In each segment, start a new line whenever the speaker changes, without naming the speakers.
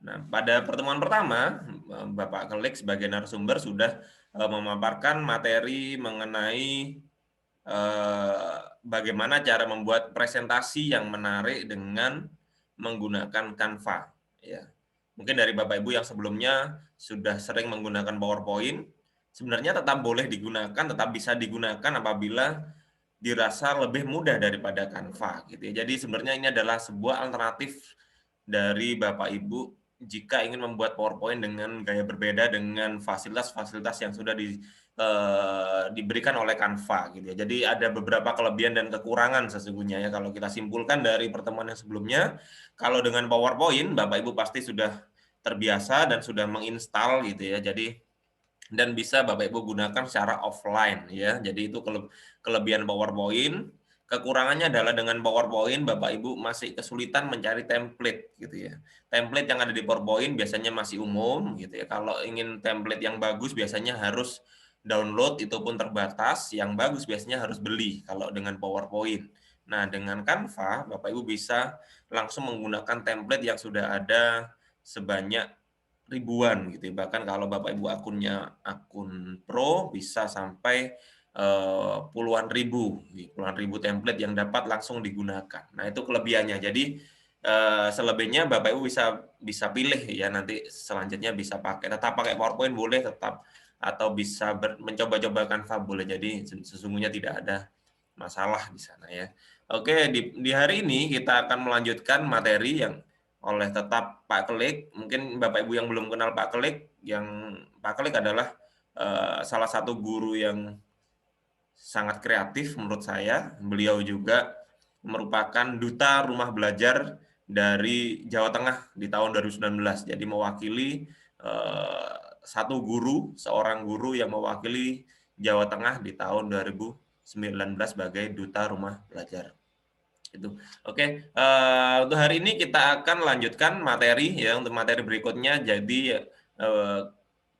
Nah, pada pertemuan pertama, Bapak Kelik sebagai narasumber sudah memaparkan materi mengenai bagaimana cara membuat presentasi yang menarik dengan menggunakan Canva. Ya. Mungkin dari Bapak Ibu yang sebelumnya sudah sering menggunakan PowerPoint, sebenarnya tetap boleh digunakan, tetap bisa digunakan apabila dirasa lebih mudah daripada Canva gitu ya. Jadi sebenarnya ini adalah sebuah alternatif dari Bapak Ibu jika ingin membuat PowerPoint dengan gaya berbeda dengan fasilitas-fasilitas yang sudah diberikan oleh Canva gitu ya. Jadi ada beberapa kelebihan dan kekurangan sesungguhnya ya kalau kita simpulkan dari pertemuan yang sebelumnya. Kalau dengan PowerPoint Bapak Ibu pasti sudah terbiasa dan sudah menginstal gitu ya. Jadi dan bisa Bapak Ibu gunakan secara offline ya. Jadi itu kelebihan PowerPoint. Kekurangannya adalah dengan PowerPoint Bapak Ibu masih kesulitan mencari template gitu ya. Template yang ada di PowerPoint biasanya masih umum gitu ya. Kalau ingin template yang bagus biasanya harus download, itu pun terbatas. Yang bagus biasanya harus beli kalau dengan PowerPoint. Nah, dengan Canva Bapak Ibu bisa langsung menggunakan template yang sudah ada sebanyak ribuan gitu ya. Bahkan kalau Bapak Ibu akunnya akun pro bisa sampai puluhan ribu template yang dapat langsung digunakan. Nah, itu kelebihannya. Jadi selebihnya Bapak Ibu bisa pilih ya, nanti selanjutnya bisa tetap pakai PowerPoint boleh, tetap atau bisa mencoba-coba Canva boleh. Jadi sesungguhnya tidak ada masalah di sana ya. Oke, di hari ini kita akan melanjutkan materi yang oleh tetap Pak Kelik. Mungkin Bapak Ibu yang belum kenal Pak Kelik, Pak Kelik adalah salah satu guru yang sangat kreatif menurut saya. Beliau juga merupakan duta rumah belajar dari Jawa Tengah di tahun 2019. Jadi mewakili seorang guru yang mewakili Jawa Tengah di tahun 2019 sebagai duta rumah belajar. Itu. Oke, untuk hari ini kita akan lanjutkan materi ya, untuk materi berikutnya. Jadi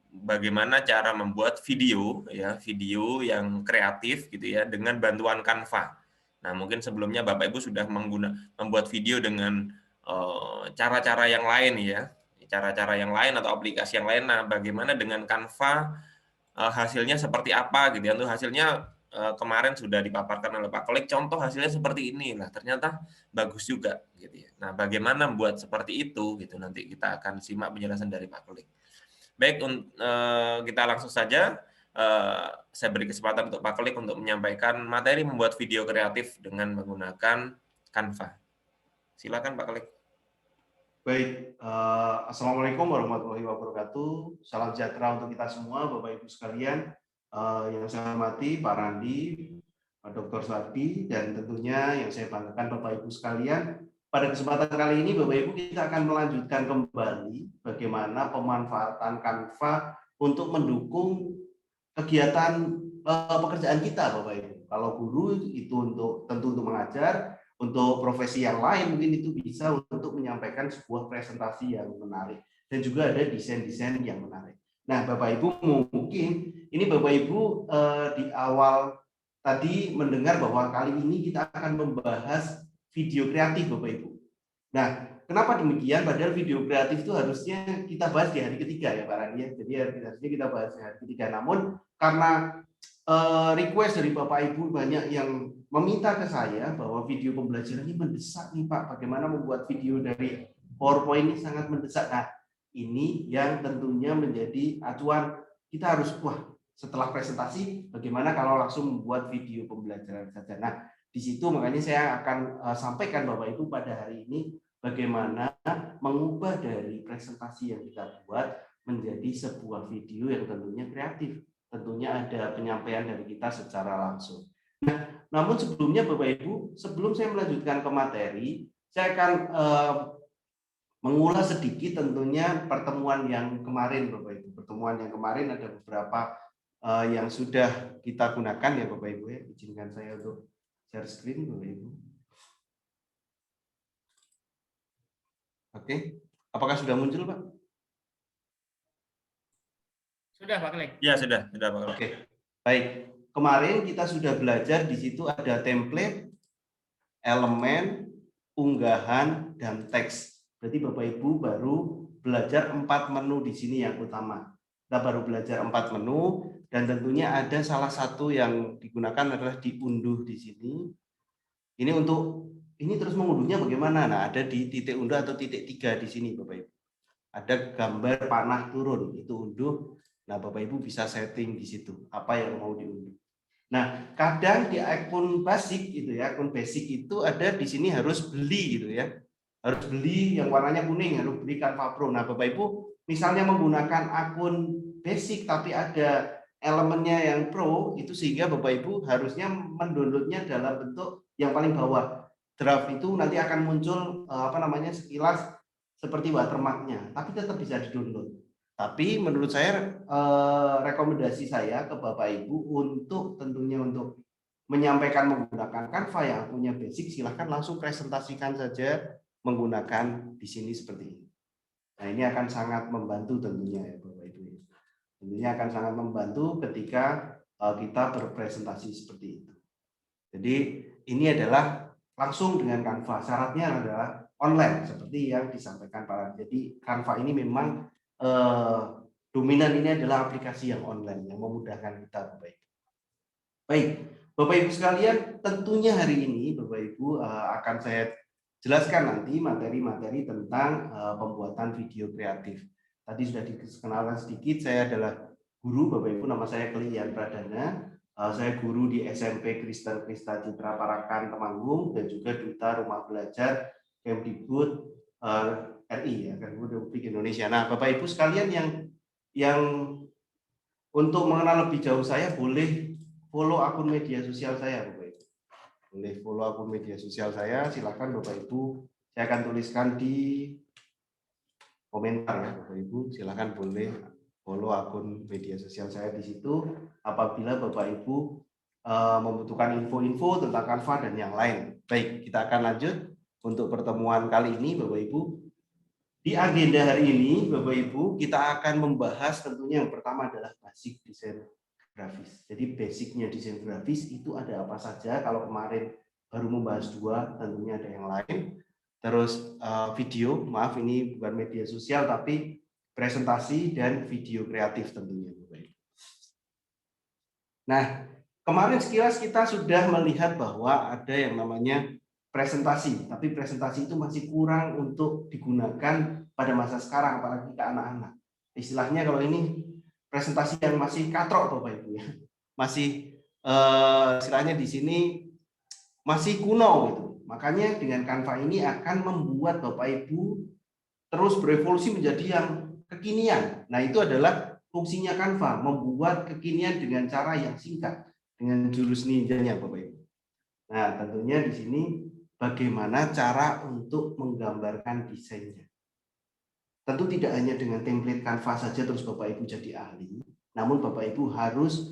bagaimana cara membuat video ya, video yang kreatif gitu ya dengan bantuan Canva. Nah, mungkin sebelumnya Bapak Ibu sudah membuat video dengan cara-cara yang lain ya, cara-cara yang lain atau aplikasi yang lain. Nah, bagaimana dengan Canva, hasilnya seperti apa gitu ya. Untuk hasilnya kemarin sudah dipaparkan oleh Pak Kolik, contoh hasilnya seperti ini. Nah, ternyata bagus juga gitu ya. Nah, bagaimana membuat seperti itu gitu, nanti kita akan simak penjelasan dari Pak Kolik. Baik, kita langsung saja. Saya beri kesempatan untuk Pak Kolik untuk menyampaikan materi membuat video kreatif dengan menggunakan Canva. Silakan Pak Kolik.
Baik, Assalamualaikum warahmatullahi wabarakatuh. Salam sejahtera untuk kita semua, Bapak Ibu sekalian. Yang saya hormati Pak Randi, Pak Dr. Suardi, dan tentunya yang saya banggakan Bapak Ibu sekalian. Pada kesempatan kali ini, Bapak Ibu, kita akan melanjutkan kembali bagaimana pemanfaatan Canva untuk mendukung kegiatan pekerjaan kita, Bapak Ibu. Kalau guru itu tentu untuk mengajar. Untuk profesi yang lain mungkin itu bisa untuk menyampaikan sebuah presentasi yang menarik dan juga ada desain-desain yang menarik. Nah, Bapak Ibu mungkin ini Bapak Ibu di awal tadi mendengar bahwa kali ini kita akan membahas video kreatif, Bapak Ibu. Nah, kenapa demikian? Padahal video kreatif itu harusnya kita bahas di hari ketiga ya Pak Rani. Jadi harusnya kita bahas di hari ketiga. Namun karena request dari Bapak Ibu banyak yang meminta ke saya bahwa video pembelajaran ini mendesak nih Pak, bagaimana membuat video dari PowerPoint ini sangat mendesak. Nah, ini yang tentunya menjadi acuan kita harus, setelah presentasi bagaimana kalau langsung membuat video pembelajaran saja. Nah, di situ makanya saya akan sampaikan Bapak Ibu pada hari ini bagaimana mengubah dari presentasi yang kita buat menjadi sebuah video yang tentunya kreatif. Tentunya ada penyampaian dari kita secara langsung. Namun sebelumnya Bapak Ibu, sebelum saya melanjutkan ke materi, saya akan mengulas sedikit tentunya pertemuan yang kemarin Bapak Ibu. Pertemuan yang kemarin ada beberapa yang sudah kita gunakan ya Bapak Ibu ya. Izinkan saya untuk share screen Bapak Ibu. Oke, apakah sudah muncul Pak?
Sudah Pak Kelek.
Ya, sudah Pak Kelek.
Oke, baik. Kemarin kita sudah belajar di situ ada template, elemen, unggahan, dan teks. Berarti Bapak Ibu baru belajar 4 menu di sini yang utama. Kita baru belajar 4 menu, dan tentunya ada salah satu yang digunakan adalah diunduh di sini. Ini terus mengunduhnya bagaimana? Nah, ada di titik unduh atau titik 3 di sini, Bapak Ibu. Ada gambar panah turun, itu unduh. Nah, Bapak Ibu bisa setting di situ apa yang mau diunduh. Nah, kadang di akun basic akun basic itu ada di sini harus beli gitu ya. Harus beli yang warnanya kuning, harus beli Canva Pro. Nah, Bapak Ibu misalnya menggunakan akun basic tapi ada elemennya yang pro, itu sehingga Bapak Ibu harusnya mendownloadnya dalam bentuk yang paling bawah. Draft itu nanti akan muncul sekilas seperti watermarknya, tapi tetap bisa di-download. Tapi menurut saya rekomendasi saya ke Bapak Ibu tentunya untuk menyampaikan menggunakan Canva yang punya basic, silahkan langsung presentasikan saja menggunakan di sini seperti ini. Nah, ini akan sangat membantu tentunya ya Bapak Ibu. Tentunya akan sangat membantu ketika kita berpresentasi seperti itu. Jadi ini adalah langsung dengan Canva. Syaratnya adalah online seperti yang disampaikan Pak. Jadi Canva ini memang dominan ini adalah aplikasi yang online yang memudahkan kita Bapak Ibu. Baik, Bapak Ibu sekalian, tentunya hari ini Bapak Ibu akan saya jelaskan nanti materi-materi tentang pembuatan video kreatif. Tadi sudah dikenalkan sedikit, saya adalah guru Bapak Ibu, nama saya Klian Pradana. Saya guru di SMP Kristen Krista Citra Parakan Temanggung dan juga Duta Rumah Belajar Kemdikbud RI ya, Kemdikbud Republik Indonesia. Nah, Bapak Ibu sekalian yang untuk mengenal lebih jauh saya boleh follow akun media sosial saya Bapak Ibu. Boleh follow akun media sosial saya, silakan Bapak Ibu. Saya akan tuliskan di komentar ya Bapak Ibu, silakan boleh follow akun media sosial saya di situ apabila Bapak Ibu membutuhkan info-info tentang Canva dan yang lain. Baik, kita akan lanjut untuk pertemuan kali ini Bapak Ibu. Di agenda hari ini Bapak Ibu, kita akan membahas tentunya yang pertama adalah basic desain grafis. Jadi basicnya desain grafis itu ada apa saja. Kalau kemarin baru membahas 2, tentunya ada yang lain. Terus video, maaf ini bukan media sosial tapi presentasi dan video kreatif tentunya Bapak Ibu. Nah, kemarin sekilas kita sudah melihat bahwa ada yang namanya presentasi, tapi presentasi itu masih kurang untuk digunakan pada masa sekarang, apalagi ke anak-anak. Istilahnya kalau ini presentasi yang masih katrok Bapak Ibu ya, masih istilahnya di sini masih kuno gitu. Makanya dengan Canva ini akan membuat Bapak Ibu terus berevolusi menjadi yang kekinian. Nah, itu adalah fungsinya Canva, membuat kekinian dengan cara yang singkat, dengan jurus ninjanya Bapak Ibu. Nah, tentunya di sini bagaimana cara untuk menggambarkan desainnya. Tentu tidak hanya dengan template Canva saja terus Bapak Ibu jadi ahli, namun Bapak Ibu harus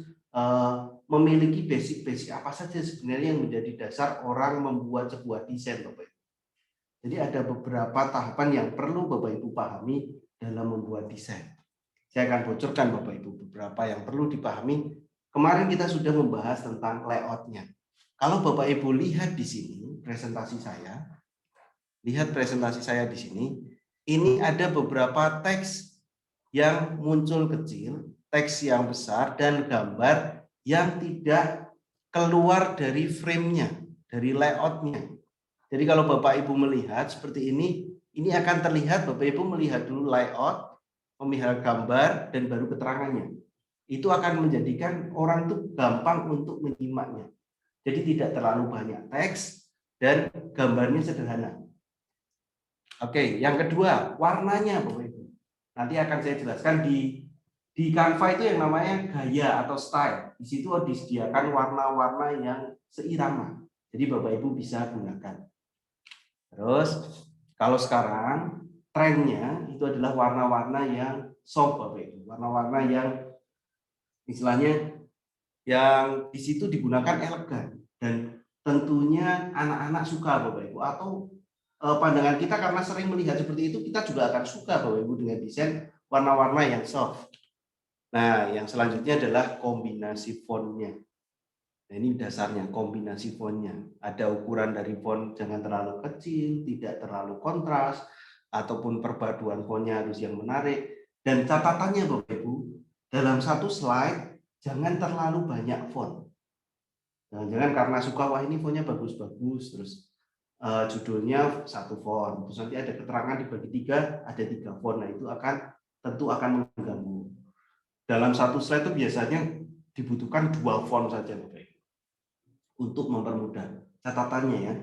memiliki basic-basic apa saja sebenarnya yang menjadi dasar orang membuat sebuah desain Bapak Ibu. Jadi ada beberapa tahapan yang perlu Bapak Ibu pahami dalam membuat desain. Saya akan bocorkan Bapak Ibu beberapa yang perlu dipahami. Kemarin kita sudah membahas tentang layoutnya. Kalau Bapak Ibu lihat di sini presentasi saya, lihat presentasi saya di sini, ini ada beberapa teks yang muncul kecil, teks yang besar, dan gambar yang tidak keluar dari frame-nya, dari layout-nya. Jadi kalau Bapak Ibu melihat seperti ini akan terlihat Bapak Ibu melihat dulu layout, melihat gambar, dan baru keterangannya. Itu akan menjadikan orang itu gampang untuk menyimaknya. Jadi tidak terlalu banyak teks dan gambarnya sederhana. Oke, yang kedua, warnanya Bapak Ibu. Nanti akan saya jelaskan di Canva itu yang namanya gaya atau style. Di situ disediakan warna-warna yang seirama. Jadi Bapak Ibu bisa gunakan. Terus kalau sekarang trennya itu adalah warna-warna yang soft Bapak Ibu. Warna-warna yang istilahnya yang di situ digunakan elegan dan tentunya anak-anak suka Bapak Ibu, atau pandangan kita karena sering melihat seperti itu, kita juga akan suka Bapak Ibu dengan desain warna-warna yang soft. Nah, yang selanjutnya adalah kombinasi fontnya. Nah, ini dasarnya kombinasi fontnya. Ada ukuran dari font, jangan terlalu kecil, tidak terlalu kontras, ataupun perpaduan fontnya harus yang menarik. Dan catatannya Bapak Ibu, dalam satu slide jangan terlalu banyak font. Jangan karena suka wah ini fontnya bagus-bagus, terus judulnya satu font, terus nanti ada keterangan dibagi tiga, ada 3 font. Nah itu tentu akan mengganggu. Dalam satu slide itu biasanya dibutuhkan 2 font saja Bapak Ibu untuk mempermudah. Catatannya ya,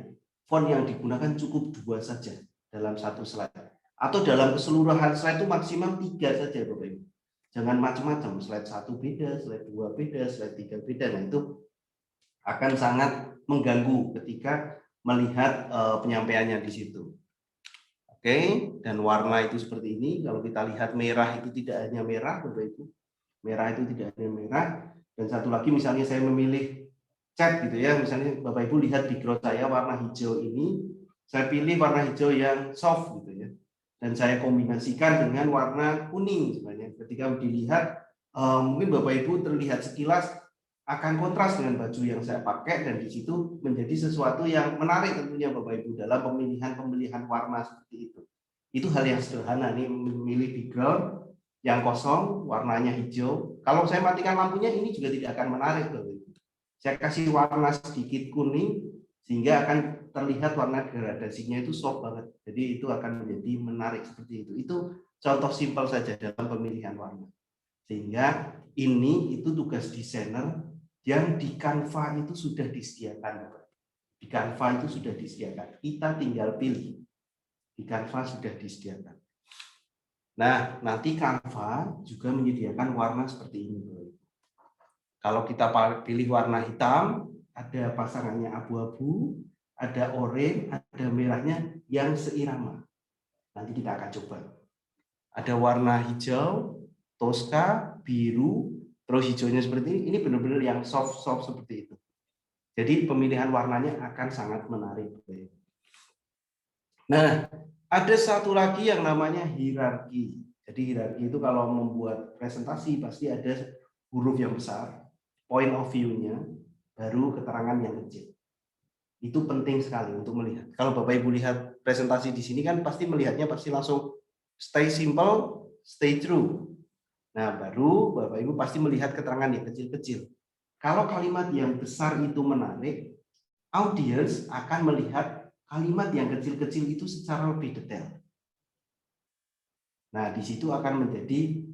font yang digunakan cukup 2 saja dalam satu slide. Atau dalam keseluruhan slide itu maksimal 3 saja Bapak Ibu. Jangan macam-macam, slide 1 beda, slide 2 beda, slide 3 beda. Nah itu akan sangat mengganggu ketika melihat penyampaiannya di situ. Oke, dan warna itu seperti ini. Kalau kita lihat merah itu tidak hanya merah Bapak Ibu. Merah itu tidak hanya merah. Dan satu lagi misalnya saya memilih cat gitu ya, misalnya Bapak Ibu lihat background saya warna hijau ini, saya pilih warna hijau yang soft gitu ya, dan saya kombinasikan dengan warna kuning sebenarnya. Ketika dilihat mungkin Bapak Ibu terlihat sekilas akan kontras dengan baju yang saya pakai, dan di situ menjadi sesuatu yang menarik tentunya Bapak Ibu dalam pemilihan warna seperti itu. Itu hal yang sederhana nih, memilih background yang kosong warnanya hijau. Kalau saya matikan lampunya ini juga tidak akan menarik Bapak Ibu. Saya kasih warna sedikit kuning sehingga akan terlihat warna gradasinya itu soft banget. Jadi itu akan menjadi menarik seperti itu. Itu contoh simpel saja dalam pemilihan warna. Sehingga ini itu tugas desainer yang di Canva itu sudah disediakan. Di Canva itu sudah disediakan. Kita tinggal pilih. Di Canva sudah disediakan. Nah, nanti Canva juga menyediakan warna seperti ini. Kalau kita pilih warna hitam, ada pasangannya abu-abu, ada oranye, ada merahnya yang seirama. Nanti kita akan coba. Ada warna hijau, toska, biru, terus hijaunya seperti ini. Ini benar-benar yang soft seperti itu. Jadi pemilihan warnanya akan sangat menarik. Nah, ada satu lagi yang namanya hierarki. Jadi hierarki itu kalau membuat presentasi pasti ada huruf yang besar, point of view-nya, baru keterangan yang kecil. Itu penting sekali untuk melihat. Kalau Bapak Ibu lihat presentasi di sini kan pasti melihatnya pasti langsung stay simple, stay true. Nah, baru Bapak Ibu pasti melihat keterangan yang kecil-kecil. Kalau kalimat yang besar itu menarik, audiens akan melihat kalimat yang kecil-kecil itu secara lebih detail. Nah, di situ akan menjadi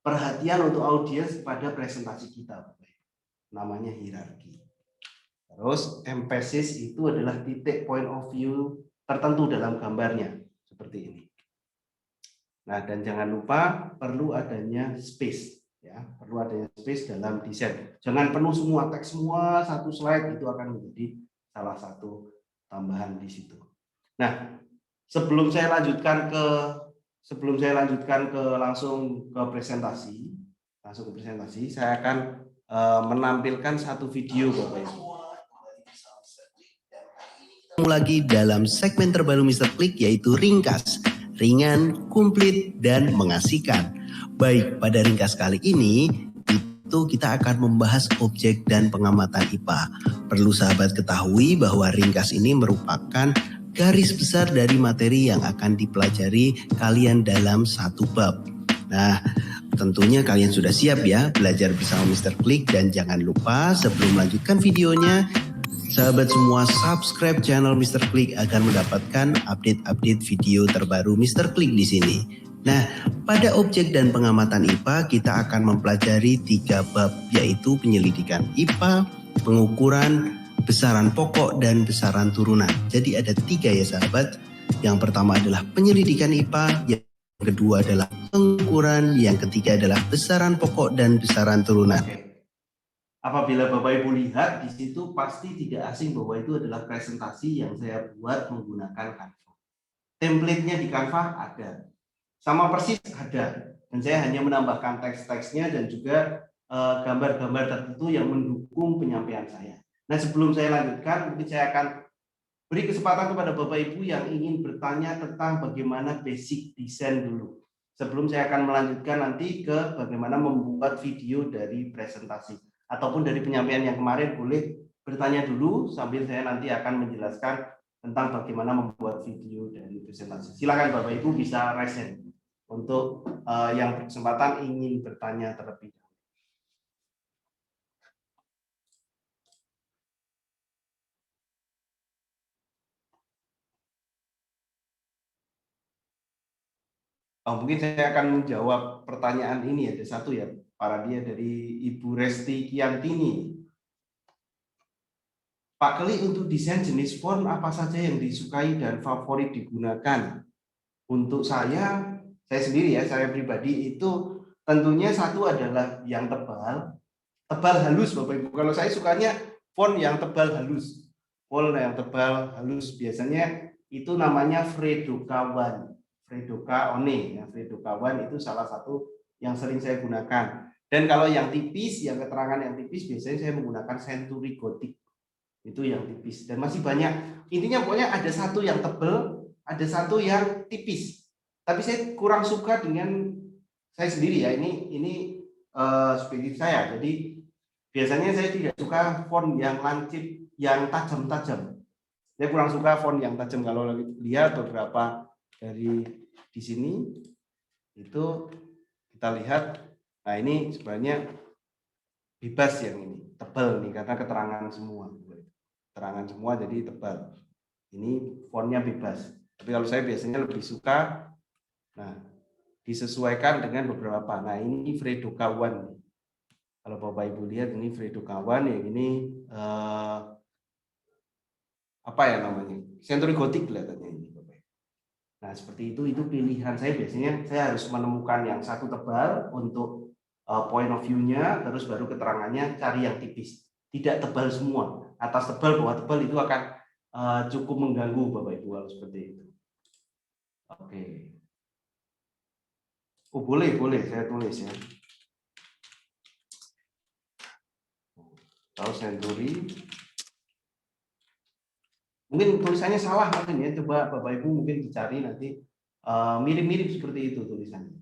perhatian untuk audiens pada presentasi kita, namanya hierarki. Terus emphasis itu adalah titik point of view tertentu dalam gambarnya, seperti ini. Nah, dan jangan lupa perlu adanya space, ya, perlu adanya space dalam desain. Jangan penuh semua teks semua satu slide, itu akan menjadi salah satu tambahan di situ. Nah, sebelum saya lanjutkan langsung ke presentasi, saya akan menampilkan satu video Bapak Ibu.
Lagi dalam segmen terbaru Mr. Klik, yaitu ringkas, ringan, komplit, dan mengasihkan. Baik, pada ringkas kali ini itu kita akan membahas objek dan pengamatan IPA. Perlu sahabat ketahui bahwa ringkas ini merupakan garis besar dari materi yang akan dipelajari kalian dalam satu bab. Nah, tentunya kalian sudah siap ya belajar bersama Mr. Klik, dan jangan lupa sebelum melanjutkan videonya, sahabat semua subscribe channel Mr. Klik agar mendapatkan update-update video terbaru Mr. Klik di sini. Nah, pada objek dan pengamatan IPA kita akan mempelajari 3 bab, yaitu penyelidikan IPA, pengukuran, besaran pokok, dan besaran turunan. Jadi ada 3 ya sahabat. Yang pertama adalah penyelidikan IPA, yang kedua adalah pengukuran, yang ketiga adalah besaran pokok dan besaran turunan.
Oke. Apabila Bapak Ibu lihat di situ pasti tidak asing bahwa itu adalah presentasi yang saya buat menggunakan Canva. Template-nya di Canva ada, sama persis ada, dan saya hanya menambahkan teks-teksnya dan juga gambar-gambar tertentu yang mendukung penyampaian saya. Nah, sebelum saya lanjutkan, mungkin saya akan beri kesempatan kepada Bapak Ibu yang ingin bertanya tentang bagaimana basic desain dulu. Sebelum saya akan melanjutkan nanti ke bagaimana membuat video dari presentasi. Ataupun dari penyampaian yang kemarin, boleh bertanya dulu sambil saya nanti akan menjelaskan tentang bagaimana membuat video dari presentasi. Silakan Bapak Ibu bisa raise hand untuk yang berkesempatan ingin bertanya terlebih dahulu. Mungkin saya akan menjawab pertanyaan ini, ada satu ya, para dia dari Ibu Resti Kiantini. Pak Keli, untuk desain jenis font apa saja yang disukai dan favorit digunakan? Untuk saya sendiri ya, saya pribadi itu tentunya satu adalah yang tebal halus Bapak Ibu. Kalau saya sukanya font yang tebal halus. Font yang tebal halus biasanya itu namanya Fredoka One. Fredoka One ya, Fredoka One itu salah satu yang sering saya gunakan. Dan kalau yang tipis, yang keterangan yang tipis biasanya saya menggunakan Century Gothic. Itu yang tipis dan masih banyak. Intinya pokoknya ada satu yang tebal, ada satu yang tipis. Tapi saya kurang suka dengan saya sendiri ya. Ini subjektif saya. Jadi biasanya saya tidak suka font yang lancip, yang tajam-tajam. Saya kurang suka font yang tajam. Kalau lihat beberapa dari di sini itu kita lihat, nah ini sebenarnya bebas yang ini, tebal nih karena keterangan semua jadi tebal. Ini fontnya bebas. Tapi kalau saya biasanya lebih suka, nah disesuaikan dengan beberapa. Nah ini Fredoka One. Kalau Bapak Ibu lihat ini Fredoka One yang ini apa ya namanya? Century Gothic kelihatannya ini Bapak. Nah seperti itu pilihan saya biasanya saya harus menemukan yang satu tebal untuk point of view-nya, terus baru keterangannya cari yang tipis. Tidak tebal semua, atas tebal, bawah tebal itu akan cukup mengganggu Bapak Ibu kalau seperti itu. Oke. Oh boleh saya tulis ya. Tahu Century. Mungkin tulisannya salah mungkin ya. Coba Bapak Ibu mungkin dicari nanti mirip-mirip seperti itu tulisannya.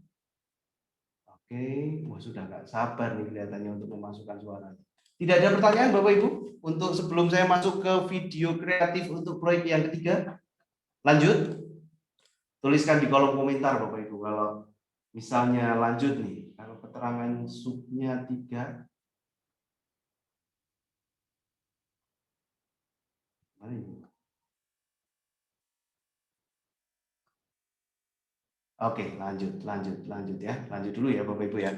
Oke, wah sudah nggak sabar nih kelihatannya untuk memasukkan suara. Tidak ada pertanyaan Bapak Ibu untuk sebelum saya masuk ke video kreatif untuk proyek yang ketiga. Lanjut. Tuliskan di kolom komentar Bapak Ibu kalau misalnya lanjut nih. Kalau keterangan subnya 3. Oke, lanjut ya. Lanjut dulu ya Bapak Ibu ya.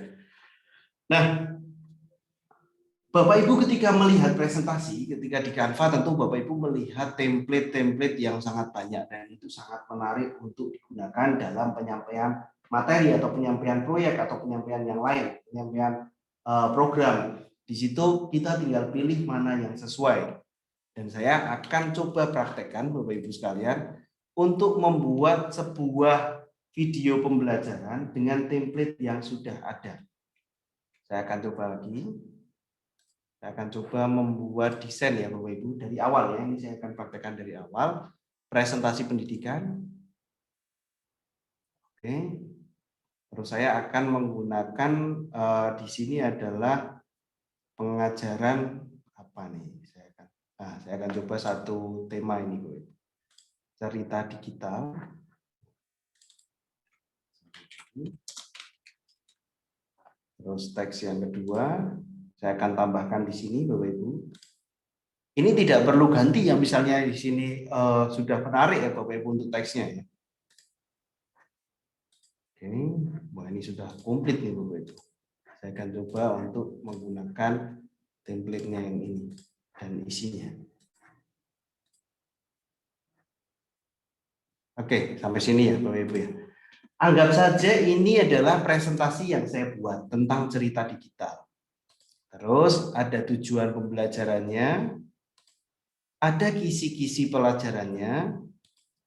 Nah, Bapak Ibu ketika melihat presentasi, ketika di Canva tentu Bapak Ibu melihat template-template yang sangat banyak dan itu sangat menarik untuk digunakan dalam penyampaian materi atau penyampaian proyek atau penyampaian yang lain, penyampaian program. Di situ kita tinggal pilih mana yang sesuai. Dan saya akan coba praktekkan Bapak Ibu sekalian untuk membuat sebuah video pembelajaran dengan template yang sudah ada. Saya akan coba lagi. Saya akan coba membuat desain ya Bapak Ibu dari awal ya. Ini saya akan praktekkan dari awal. Presentasi pendidikan. Oke. Terus saya akan menggunakan di sini adalah pengajaran apa nih? Saya akan coba satu tema ini Bapak Ibu. Cerita digital. Terus teks yang kedua, saya akan tambahkan di sini Bapak Ibu. Ini tidak perlu ganti yang misalnya di sini sudah menarik ya Bapak Ibu untuk teksnya ya. Oke, wah ini sudah komplit nih Bapak Ibu. Saya akan coba untuk menggunakan template-nya yang ini dan isinya. Oke, sampai sini ya Bapak Ibu ya. Anggap saja ini adalah presentasi yang saya buat tentang cerita digital. Terus ada tujuan pembelajarannya, ada kisi-kisi pelajarannya,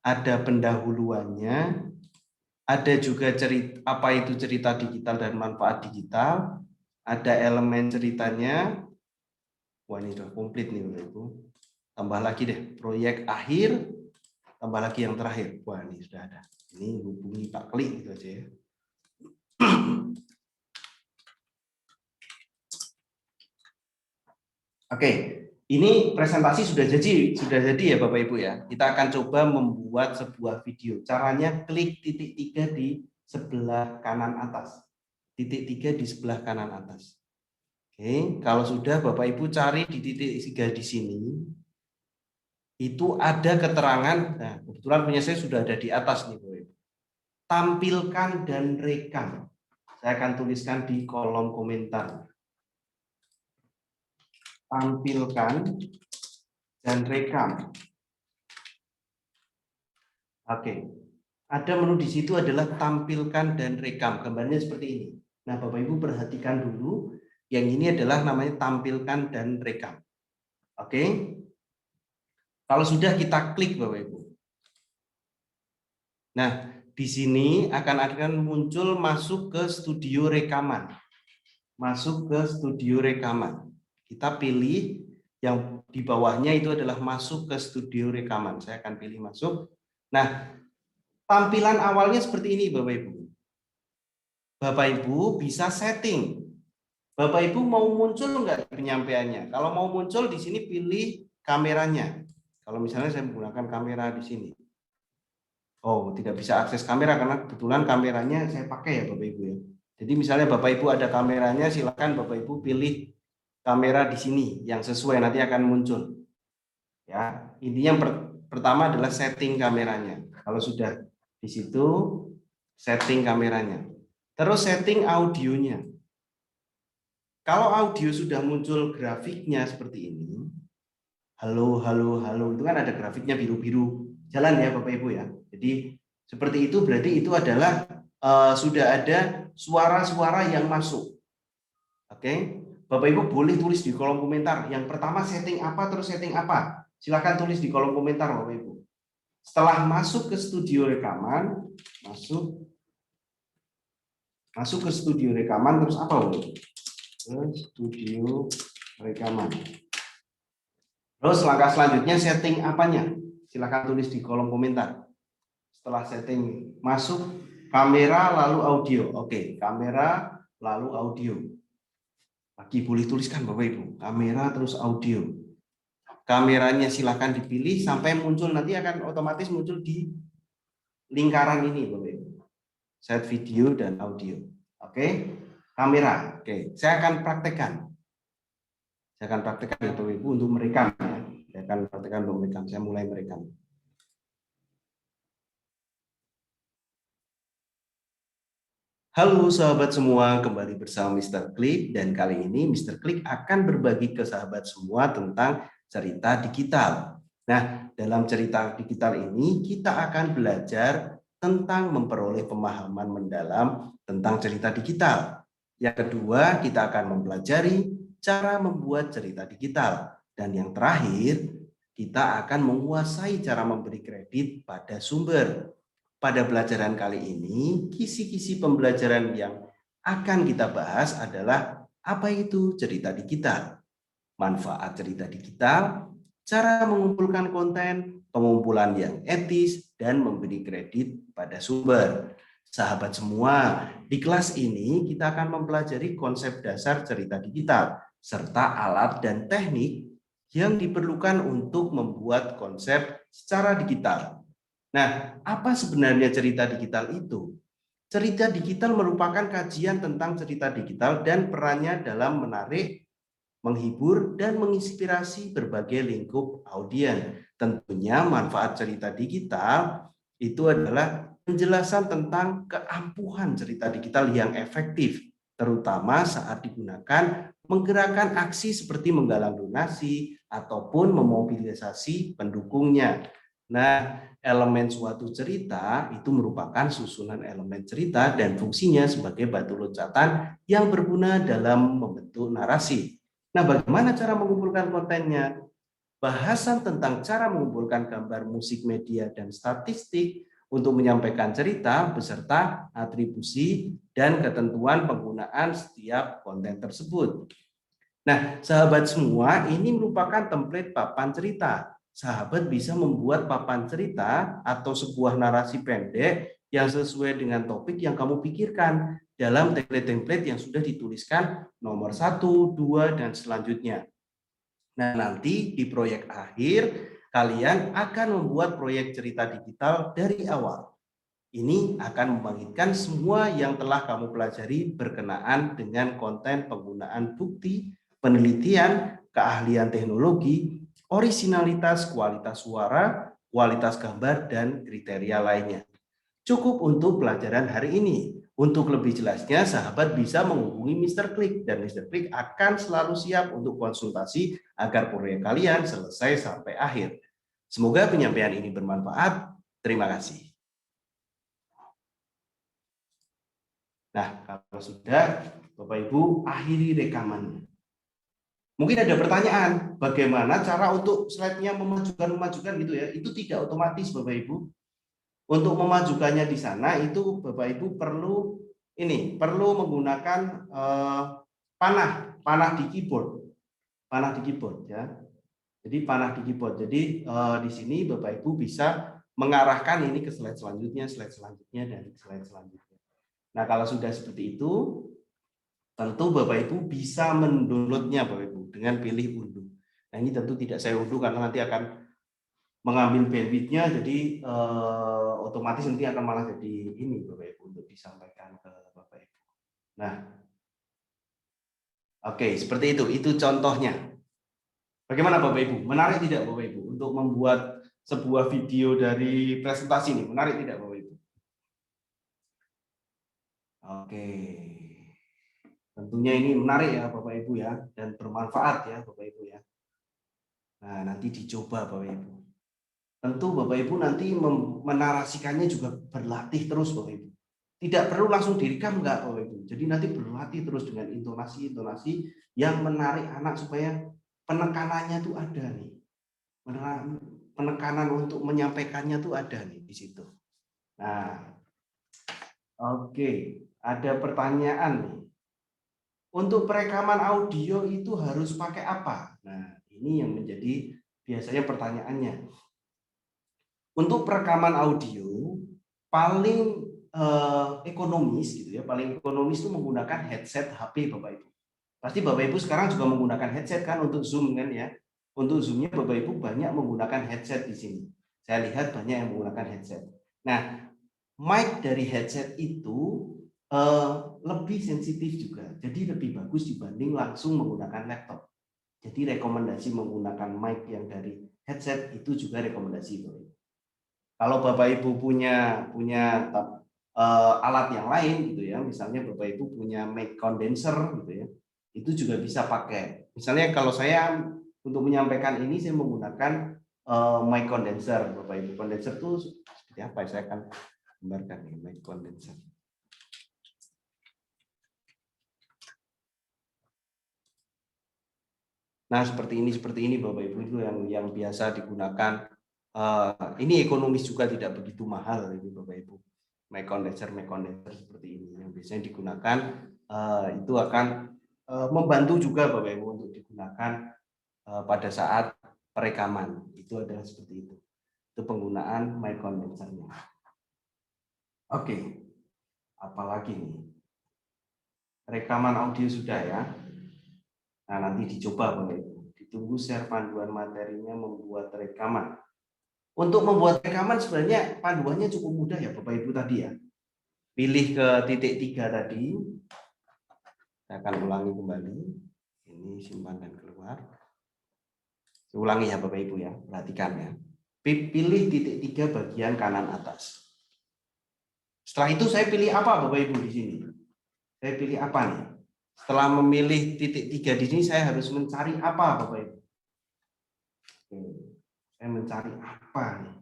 ada pendahuluannya, ada juga cerita apa itu cerita digital dan manfaat digital, ada elemen ceritanya. Wah ini sudah komplit nih Bapak Ibu. Tambah lagi deh proyek akhir, tambah lagi yang terakhir. Wah ini sudah ada. Ini hubungi Pak Klik gitu aja ya. Oke, Ini presentasi sudah jadi ya Bapak Ibu ya. Kita akan coba membuat sebuah video. Caranya klik titik 3 di sebelah kanan atas. Titik 3 di sebelah kanan atas. Oke, kalau sudah Bapak Ibu cari di titik 3 di sini. Itu ada keterangan, nah kebetulan punya saya sudah ada di atas nih Bapak Ibu. Tampilkan dan rekam. Saya akan tuliskan di kolom komentar. Tampilkan dan rekam. Oke, ada menu di situ adalah tampilkan dan rekam. Gambarnya seperti ini. Nah, Bapak Ibu perhatikan dulu. Yang ini adalah namanya tampilkan dan rekam. Oke. Kalau sudah kita klik Bapak Ibu. Nah, di sini akan muncul masuk ke studio rekaman. Masuk ke studio rekaman. Kita pilih yang di bawahnya itu adalah masuk ke studio rekaman. Saya akan pilih masuk. Nah, tampilan awalnya seperti ini Bapak Ibu. Bapak Ibu bisa setting. Bapak Ibu mau muncul enggak penyampaiannya? Kalau mau muncul di sini pilih kameranya. Kalau misalnya saya menggunakan kamera di sini. Oh, tidak bisa akses kamera karena kebetulan kameranya saya pakai ya Bapak Ibu ya. Jadi misalnya Bapak Ibu ada kameranya, silakan Bapak Ibu pilih kamera di sini yang sesuai nanti akan muncul. Ya, intinya pertama adalah setting kameranya. Kalau sudah di situ setting kameranya. Terus setting audionya. Kalau audio sudah muncul grafiknya seperti ini, halo halo halo itu kan ada grafiknya biru-biru jalan ya Bapak Ibu ya. Jadi seperti itu berarti itu adalah sudah ada suara-suara yang masuk. Oke, Bapak Ibu boleh tulis di kolom komentar. Yang pertama setting apa, terus setting apa. Silakan tulis di kolom komentar Bapak Ibu. Setelah masuk ke studio rekaman, masuk ke studio rekaman terus apa Bapak Ibu? Ke studio rekaman. Terus langkah selanjutnya setting apanya? Silakan tulis di kolom komentar. Setelah setting masuk kamera lalu audio. Oke, kamera lalu audio. Lagi boleh tuliskan Bapak Ibu, kamera terus audio. Kameranya silakan dipilih sampai muncul, nanti akan otomatis muncul di lingkaran ini Bapak Ibu. Set video dan audio. Oke, kamera. Oke, saya akan praktekkan. Saya akan praktekkan ya Bapak Ibu untuk merekam ya. Saya akan praktekkan untuk merekam. Saya mulai merekam. Halo sahabat semua, kembali bersama Mr. Klik dan kali ini Mr. Klik akan berbagi ke sahabat semua tentang cerita digital. Nah, dalam cerita digital ini kita akan belajar tentang memperoleh pemahaman mendalam tentang cerita digital. Yang kedua, kita akan mempelajari cara membuat cerita digital. Dan yang terakhir, kita akan menguasai cara memberi kredit pada sumber. Pada pelajaran kali ini, kisi-kisi pembelajaran yang akan kita bahas adalah apa itu cerita digital, manfaat cerita digital, cara mengumpulkan konten, pengumpulan yang etis, dan memberi kredit pada sumber. Sahabat semua, di kelas ini kita akan mempelajari konsep dasar cerita digital, serta alat dan teknik yang diperlukan untuk membuat konsep secara digital. Nah, apa sebenarnya cerita digital itu? Cerita digital merupakan kajian tentang cerita digital dan perannya dalam menarik, menghibur, dan menginspirasi berbagai lingkup audiens. Tentunya manfaat cerita digital itu adalah penjelasan tentang keampuhan cerita digital yang efektif, terutama saat digunakan menggerakkan aksi seperti menggalang donasi ataupun memobilisasi pendukungnya. Nah, elemen suatu cerita itu merupakan susunan elemen cerita dan fungsinya sebagai batu loncatan yang berguna dalam membentuk narasi. Nah, bagaimana cara mengumpulkan kontennya? Bahasan tentang cara mengumpulkan gambar, musik, media, dan statistik untuk menyampaikan cerita beserta atribusi dan ketentuan penggunaan setiap konten tersebut. Nah, sahabat semua, ini merupakan template papan cerita. Sahabat bisa membuat papan cerita atau sebuah narasi pendek yang sesuai dengan topik yang kamu pikirkan dalam template-template yang sudah dituliskan nomor 1, 2, dan selanjutnya. Nah, nanti di proyek akhir kalian akan membuat proyek cerita digital dari awal. Ini akan membangkitkan semua yang telah kamu pelajari berkenaan dengan konten penggunaan bukti, penelitian, keahlian teknologi, orisinalitas, kualitas suara, kualitas gambar, dan kriteria lainnya. Cukup untuk pelajaran hari ini. Untuk lebih jelasnya, sahabat bisa menghubungi Mr. Klik dan Mr. Klik akan selalu siap untuk konsultasi agar proyek kalian selesai sampai akhir. Semoga penyampaian ini bermanfaat. Terima kasih. Nah, kalau sudah, Bapak Ibu akhiri rekamannya. Mungkin ada pertanyaan, bagaimana cara untuk slide-nya memajukan gitu ya? Itu tidak otomatis, Bapak Ibu. Untuk memajukannya di sana itu Bapak Ibu perlu menggunakan panah di keyboard ya. Jadi panah di keyboard. Jadi di sini Bapak Ibu bisa mengarahkan ini ke slide selanjutnya dan slide selanjutnya. Nah, kalau sudah seperti itu, tentu Bapak Ibu bisa mendownloadnya Bapak Ibu dengan pilih unduh. Nah, ini tentu tidak saya unduh karena nanti akan mengambil bandwidth-nya, jadi otomatis nanti akan malah jadi ini Bapak Ibu untuk disampaikan ke Bapak Ibu. Nah, oke, seperti itu contohnya. Bagaimana Bapak Ibu? Menarik tidak Bapak Ibu untuk membuat sebuah video dari presentasi ini? Menarik tidak Bapak Ibu? Oke. Tentunya ini menarik ya Bapak Ibu ya, dan bermanfaat ya Bapak Ibu ya. Nah, nanti dicoba Bapak Ibu. Tentu Bapak Ibu nanti menarasikannya juga berlatih terus Bapak Ibu. Tidak perlu langsung direkam enggak Bapak Ibu. Jadi nanti berlatih terus dengan intonasi-intonasi yang menarik anak supaya penekanannya tuh ada nih. Penekanan untuk menyampaikannya tuh ada nih di situ. Nah, oke, ada pertanyaan nih. Untuk perekaman audio itu harus pakai apa? Nah, ini yang menjadi biasanya pertanyaannya. Untuk perekaman audio paling ekonomis gitu ya, paling ekonomis itu menggunakan headset HP Bapak Ibu. Pasti Bapak Ibu sekarang juga menggunakan headset kan untuk Zoom kan ya. Untuk Zoom-nya Bapak Ibu banyak menggunakan headset di sini. Saya lihat banyak yang menggunakan headset. Nah, mic dari headset itu lebih sensitif juga. Jadi lebih bagus dibanding langsung menggunakan laptop. Jadi rekomendasi menggunakan mic yang dari headset itu juga rekomendasi Bapak Ibu. Kalau Bapak Ibu punya alat yang lain gitu ya, misalnya Bapak Ibu punya mic condenser gitu ya, itu juga bisa pakai. Misalnya kalau saya untuk menyampaikan ini saya menggunakan mic condenser, Bapak Ibu. Condenser itu seperti apa? Saya akan gambarkan nih mic condenser. Nah, seperti ini Bapak Ibu, itu yang biasa digunakan. Ini ekonomis juga, tidak begitu mahal ini Bapak Ibu. Mic condenser seperti ini yang biasanya digunakan, itu akan membantu juga Bapak Ibu untuk digunakan pada saat perekaman. Itu adalah seperti itu. Itu penggunaan mic condensernya. Oke. Apalagi nih? Rekaman audio sudah ya. Nah, nanti dicoba Bapak Ibu. Ditunggu share panduan materinya membuat rekaman. Untuk membuat rekaman sebenarnya panduannya cukup mudah ya Bapak Ibu tadi ya. Pilih ke titik 3 tadi. Saya akan ulangi kembali. Ini simpan dan keluar. Saya ulangi ya Bapak Ibu ya, perhatikan ya. Pilih titik 3 bagian kanan atas. Setelah itu saya pilih apa Bapak Ibu di sini? Saya pilih apa nih? Setelah memilih titik 3 di sini, saya harus mencari apa Bapak Ibu? Oke. Saya mencari apa nih?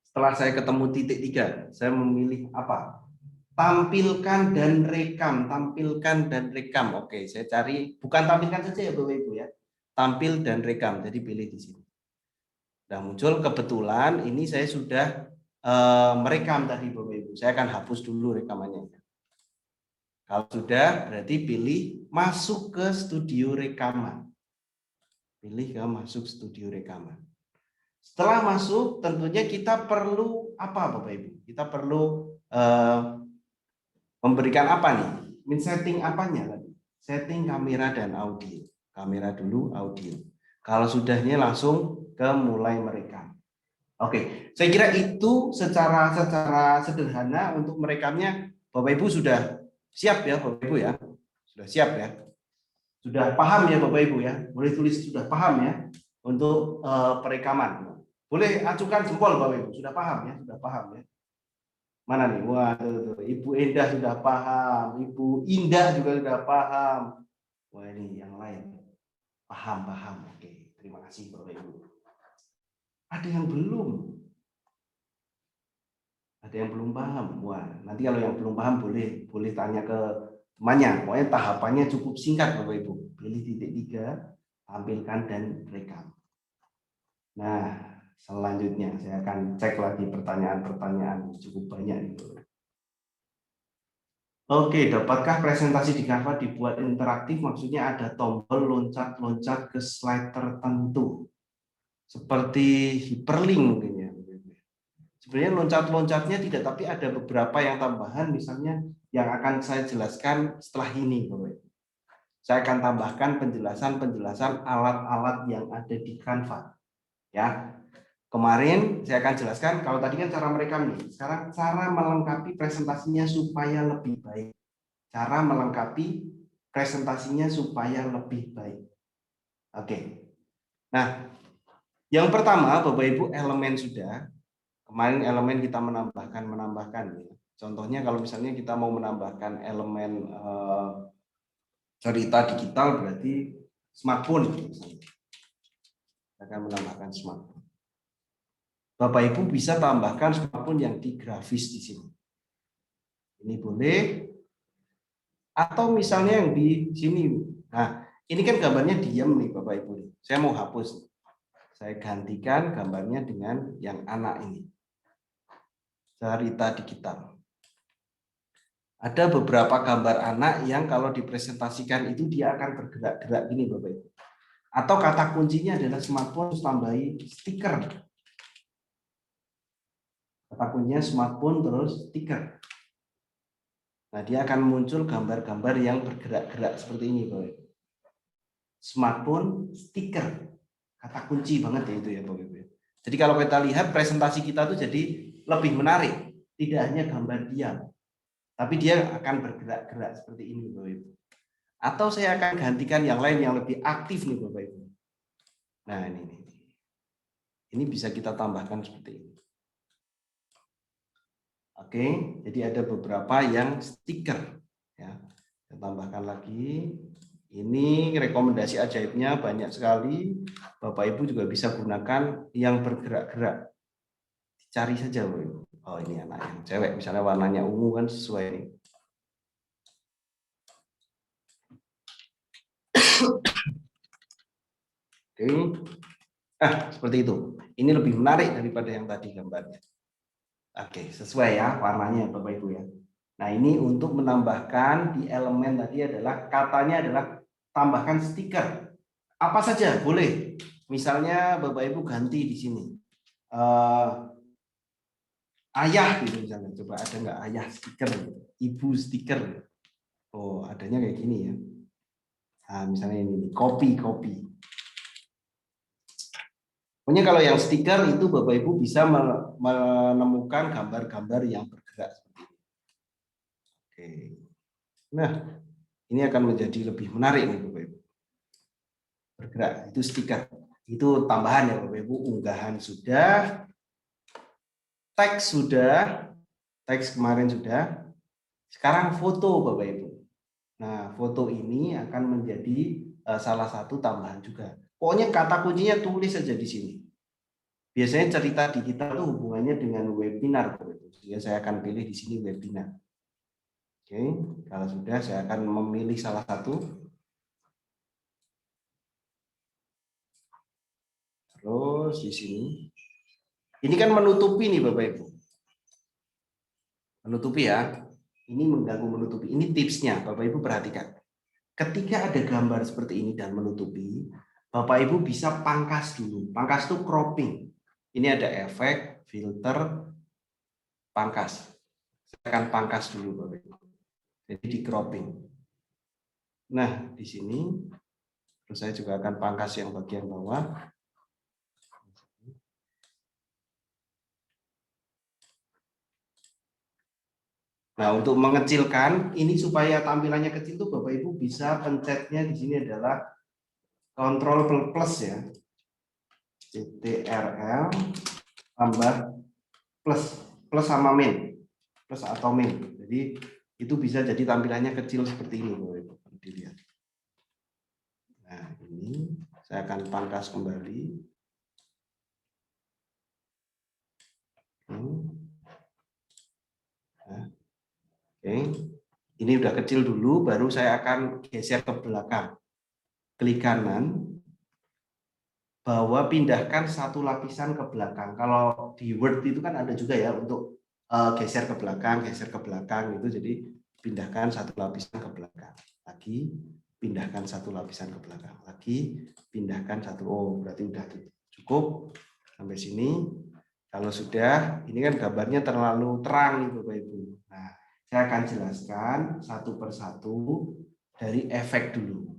Setelah saya ketemu titik 3, saya memilih apa? Tampilkan dan rekam, tampilkan dan rekam. Oke, saya cari, bukan tampilkan saja ya Bapak Ibu ya. Tampil dan rekam, jadi pilih di sini. Sudah muncul, kebetulan ini saya sudah merekam tadi Bapak Ibu. Saya akan hapus dulu rekamannya. Kalau sudah, berarti pilih masuk ke studio rekaman. Pilih ke masuk studio rekaman. Setelah masuk, tentunya kita perlu apa Bapak Ibu? Kita perlu memberikan apa nih? Men-setting apanya tadi? Setting kamera dan audio. Kamera dulu, audio. Kalau sudahnya langsung ke mulai merekam. Oke, saya kira itu secara sederhana untuk merekamnya. Bapak Ibu sudah siap ya, Bapak Ibu ya? Sudah siap ya? Sudah paham ya Bapak Ibu ya? Boleh tulis sudah paham ya untuk perekaman. Boleh acukan jempol Bapak Ibu, sudah paham ya? Sudah paham ya? Mana nih? Wah, tuh. Ibu Endah sudah paham, Ibu Indah juga sudah paham. Wah, ini yang lain. Paham. Oke, terima kasih Bapak Ibu. Ada yang belum? Ada yang belum paham? Wah, nanti kalau yang belum paham boleh tanya ke temannya. Pokoknya tahapannya cukup singkat Bapak Ibu. Pilih titik 3, tampilkan dan rekam. Nah, selanjutnya saya akan cek lagi pertanyaan-pertanyaan cukup banyak itu. Oke, dapatkah presentasi di Canva dibuat interaktif? Maksudnya ada tombol loncat-loncat ke slide tertentu. Seperti hyperlink mungkin ya. Sebenarnya loncat-loncatnya tidak, tapi ada beberapa yang tambahan, misalnya yang akan saya jelaskan setelah ini. Saya akan tambahkan penjelasan alat-alat yang ada di Canva. Ya, kemarin saya akan jelaskan, kalau tadi kan cara merekam nih, sekarang cara melengkapi presentasinya supaya lebih baik. Cara melengkapi presentasinya supaya lebih baik. Oke. Nah, yang pertama Bapak Ibu, elemen sudah. Kemarin elemen kita menambahkan ya. Contohnya kalau misalnya kita mau menambahkan elemen cerita digital, berarti smartphone misalnya. Kita akan menambahkan smartphone. Bapak Ibu bisa tambahkan smartphone yang di grafis di sini. Ini boleh. Atau misalnya yang di sini. Nah, ini kan gambarnya diam nih Bapak Ibu. Saya mau hapus. Saya gantikan gambarnya dengan yang anak ini. Cerita digital. Ada beberapa gambar anak yang kalau dipresentasikan itu dia akan bergerak-gerak gini Bapak Ibu. Atau kata kuncinya adalah smartphone tambahi stiker. Kata kuncinya smartphone terus stiker. Nah, dia akan muncul gambar-gambar yang bergerak-gerak seperti ini Bapak Ibu. Smartphone stiker. Kata kunci banget ya itu ya Bapak Ibu. Jadi kalau kita lihat presentasi kita tuh jadi lebih menarik. Tidak hanya gambar diam, tapi dia akan bergerak-gerak seperti ini Bapak Ibu. Atau saya akan gantikan yang lain yang lebih aktif nih Bapak Ibu. Nah, ini bisa kita tambahkan seperti ini. Oke, jadi ada beberapa yang stiker ya. Saya tambahkan lagi. Ini rekomendasi ajaibnya banyak sekali. Bapak Ibu juga bisa gunakan yang bergerak-gerak. Cari saja Bapak Ibu. Oh, ini anak yang cewek, misalnya warnanya ungu kan sesuai ini. Oke. Seperti itu. Ini lebih menarik daripada yang tadi gambarnya. Oke, sesuai ya warnanya Bapak Ibu ya. Nah, ini untuk menambahkan di elemen tadi adalah katanya adalah tambahkan stiker. Apa saja boleh. Misalnya Bapak Ibu ganti di sini. Ayah gitu misalnya. Coba ada nggak ayah stiker, ibu stiker. Oh, adanya kayak gini ya. Nah, misalnya ini kopi. Pokoknya kalau yang stiker itu Bapak Ibu bisa menemukan gambar-gambar yang bergerak seperti ini. Oke. Nah, ini akan menjadi lebih menarik nih Bapak Ibu. Bergerak itu stiker. Itu tambahan ya Bapak Ibu, unggahan sudah, teks sudah, teks kemarin sudah. Sekarang foto Bapak Ibu. Nah, foto ini akan menjadi salah satu tambahan juga. Pokoknya kata kuncinya tulis saja di sini. Biasanya cerita digital itu hubungannya dengan webinar, jadi saya akan pilih di sini webinar. Oke, kalau sudah saya akan memilih salah satu. Terus di sini, ini kan menutupi nih Bapak Ibu. Menutupi ya, ini mengganggu menutupi. Ini tipsnya, Bapak Ibu perhatikan. Ketika ada gambar seperti ini dan menutupi, Bapak Ibu bisa pangkas dulu. Pangkas itu cropping. Ini ada efek, filter, pangkas. Saya akan pangkas dulu Bapak Ibu. Jadi di cropping. Nah, di sini Terus saya juga akan pangkas yang bagian bawah. Nah, untuk mengecilkan ini supaya tampilannya kecil tuh Bapak Ibu bisa pencetnya di sini adalah Ctrl plus ya. Ctrl tambah plus sama min. Plus atau min. Jadi itu bisa jadi tampilannya kecil seperti ini Bapak Ibu. Dilihat. Nah, ini saya akan pangkas kembali. Nah, oke, ini udah kecil dulu, baru saya akan geser ke belakang. Klik kanan, bahwa pindahkan satu lapisan ke belakang. Kalau di Word itu kan ada juga ya untuk geser ke belakang gitu. Jadi pindahkan satu lapisan ke belakang. Lagi pindahkan satu lapisan ke belakang. Lagi pindahkan satu. Oh, berarti udah cukup sampai sini. Kalau sudah, ini kan gambarnya terlalu terang nih Bapak Ibu. Nah, saya akan jelaskan satu persatu dari efek dulu.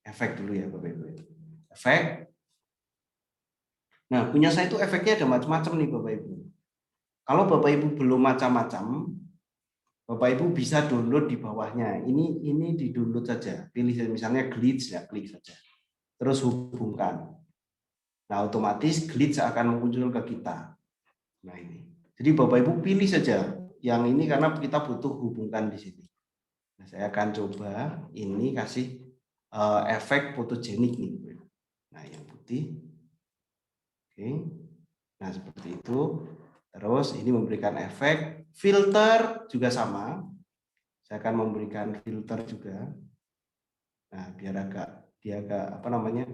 Efek dulu ya Bapak Ibu. Efek. Nah, punya saya itu efeknya ada macam-macam nih Bapak Ibu. Kalau Bapak Ibu belum macam-macam, Bapak Ibu bisa download di bawahnya. Ini di-download saja. Pilih misalnya glitch ya, klik saja. Terus hubungkan. Nah, otomatis glitch akan muncul ke kita. Nah, ini. Jadi Bapak Ibu pilih saja yang ini karena kita butuh hubungkan di sini. Nah, saya akan coba ini kasih efek fotogenik nih. Nah, yang putih. Oke. Nah, seperti itu. Terus ini memberikan efek filter juga sama. Saya akan memberikan filter juga. Nah, biar dia agak apa namanya?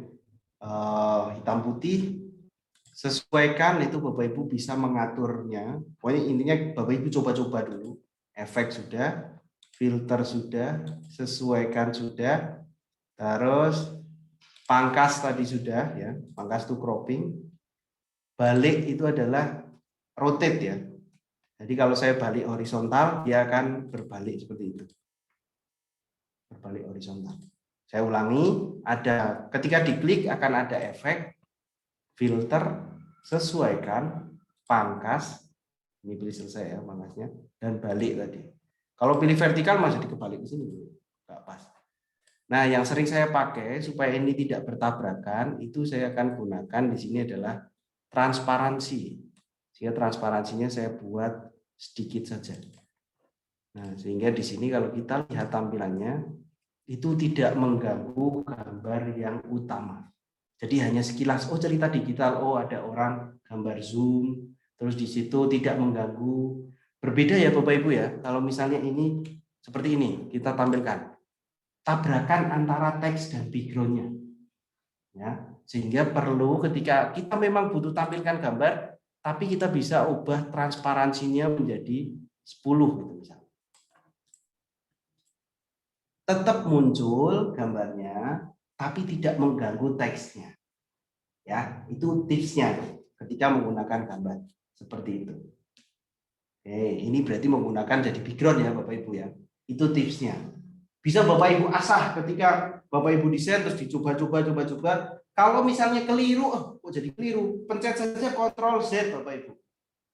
Hitam putih. Sesuaikan itu Bapak Ibu bisa mengaturnya. Pokoknya intinya Bapak Ibu coba-coba dulu. Efek sudah, filter sudah, sesuaikan sudah, terus pangkas tadi sudah ya. Pangkas itu cropping. Balik itu adalah rotate ya. Jadi kalau saya balik horizontal, dia akan berbalik seperti itu. Berbalik horizontal. Saya ulangi, ada ketika diklik akan ada efek, filter, sesuaikan, pangkas, ini pilih selesai ya pangkasnya, dan balik tadi. Kalau pilih vertikal masih dikebalik ke sini, nggak pas. Nah, yang sering saya pakai supaya ini tidak bertabrakan, itu saya akan gunakan di sini adalah transparansi. Sehingga transparansinya saya buat sedikit saja. Nah, sehingga di sini kalau kita lihat tampilannya, itu tidak mengganggu gambar yang utama. Jadi hanya sekilas, oh cerita digital, oh ada orang gambar zoom, terus di situ tidak mengganggu. Berbeda ya Bapak Ibu ya, kalau misalnya ini seperti ini, kita tampilkan. Tabrakan antara teks dan background-nya. Ya, sehingga perlu ketika kita memang butuh tampilkan gambar, tapi kita bisa ubah transparansinya menjadi 10 gitu misalnya. Tetap muncul gambarnya, tapi tidak mengganggu teksnya. Ya, itu tipsnya ketika menggunakan gambar seperti itu. Oke, ini berarti menggunakan jadi background ya Bapak Ibu ya. Itu tipsnya. Bisa Bapak Ibu asah ketika Bapak Ibu desain terus dicoba-coba. Kalau misalnya keliru, kok jadi keliru? Pencet saja Ctrl Z Bapak Ibu.